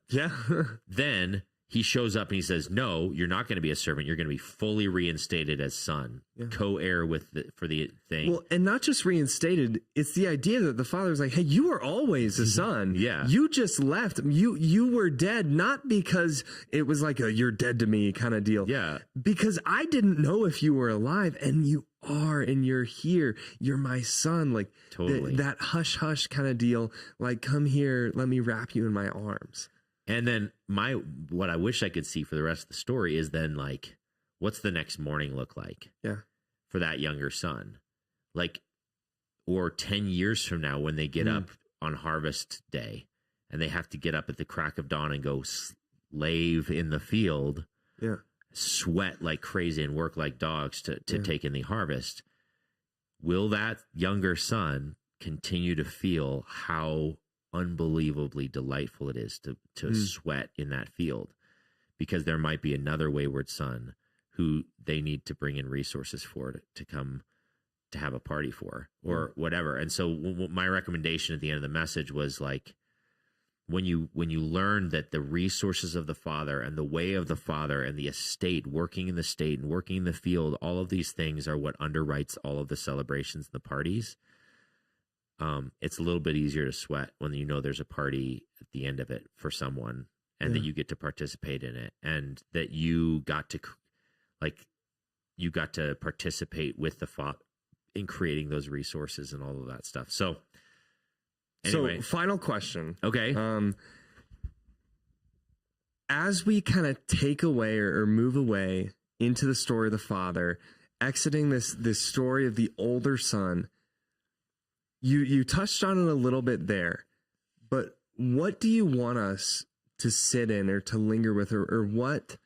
then he shows up and he says, no, you're not going to be a servant. You're going to be fully reinstated as son, co-heir for the thing. Well, and not just reinstated. It's the idea that the father's like, hey, you were always a son. Yeah. You just left. You were dead, not because it was like a you're dead to me kind of deal. Yeah. Because I didn't know if you were alive, and you are, and you're here. You're my son. Like totally that hush hush kind of deal. Like, come here, let me wrap you in my arms. And then what I wish I could see for the rest of the story is then like, what's the next morning look like? Yeah. For that younger son, like, or 10 years from now when they get up on harvest day and they have to get up at the crack of dawn and go slave in the field, sweat like crazy and work like dogs to take in the harvest. Will that younger son continue to feel how unbelievably delightful it is to sweat in that field? Because there might be another wayward son who they need to bring in resources for to come to have a party for or whatever. And so my recommendation at the end of the message was like, when you learn that the resources of the father and the way of the father and the estate, working in the state and working in the field, all of these things are what underwrites all of the celebrations and the parties. It's a little bit easier to sweat when you know there's a party at the end of it for someone and that you get to participate in it and that you got to participate with the father in creating those resources and all of that stuff. So anyway. So final question. Okay. As we kind of take away or move away into the story of the father, exiting this story of the older son, you touched on it a little bit there, but what do you want us to sit in or to linger with, or what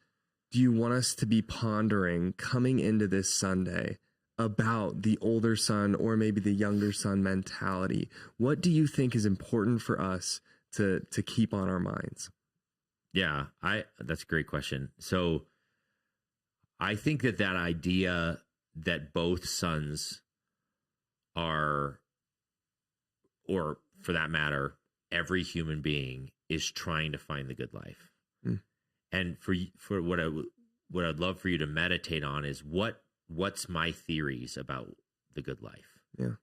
do you want us to be pondering coming into this Sunday about the older son or maybe the younger son mentality? What do you think is important for us to keep on our minds? Yeah, that's a great question. So I think that idea that both sons are, or for that matter, every human being is trying to find the good life. And for what I'd love for you to meditate on is what's my theories about the good life. Yeah.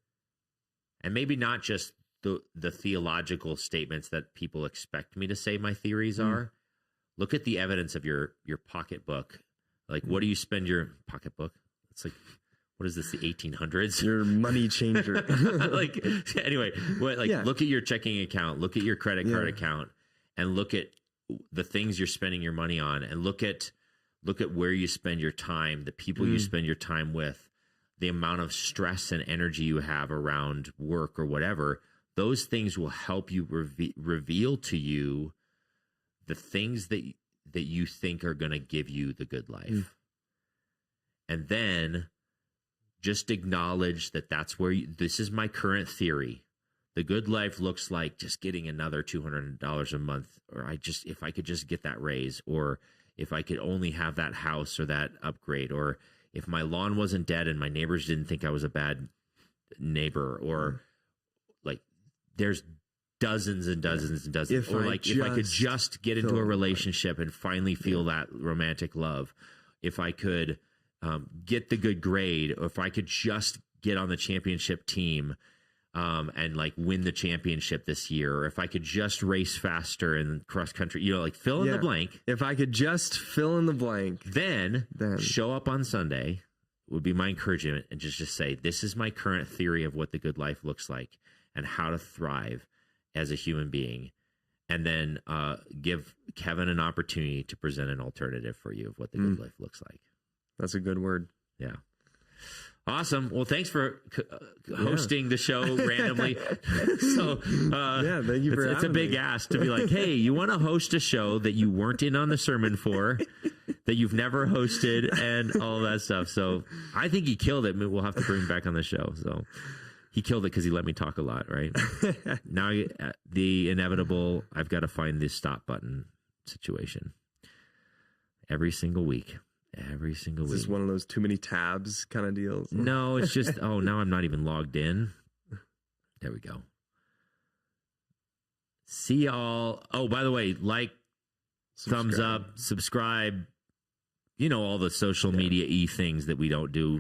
And maybe not just the theological statements that people expect me to say my theories are. Look at the evidence of your pocketbook. Like, what do you spend your pocketbook? It's like, what is this, the 1800s? Your money changer. Like, anyway, look at your checking account, look at your credit card account, and look at the things you're spending your money on, and look at where you spend your time, the people you spend your time with, the amount of stress and energy you have around work or whatever. Those things will help you reveal to you the things that you think are going to give you the good life. And then just acknowledge that that's where this is my current theory. the good life looks like just getting another $200 a month, or if I could just get that raise, or if I could only have that house or that upgrade, or if my lawn wasn't dead and my neighbors didn't think I was a bad neighbor, or like there's dozens and dozens and dozens, or like if I could just get into a relationship and finally feel that romantic love, if I could get the good grade, or if I could just get on the championship team and like win the championship this year, or if I could just race faster in cross country, like fill in the blank. If I could just fill in the blank, then show up on Sunday would be my encouragement, and just say, this is my current theory of what the good life looks like and how to thrive as a human being. And then give Kevin an opportunity to present an alternative for you of what the good life looks like. That's a good word. Yeah. Awesome. Well, thanks for hosting the show randomly. So, thank you for having me. It's a big ask to be like, hey, you want to host a show that you weren't in on the sermon for, that you've never hosted, and all that stuff. So I think he killed it. Maybe we'll have to bring him back on the show. So he killed it because he let me talk a lot, right? Now the inevitable, I've got to find this stop button situation every single week. Is this one of those too many tabs kind of deals? No, it's just, now I'm not even logged in. There we go. See y'all. Oh, by the way, thumbs up, subscribe, all the social media things that we don't do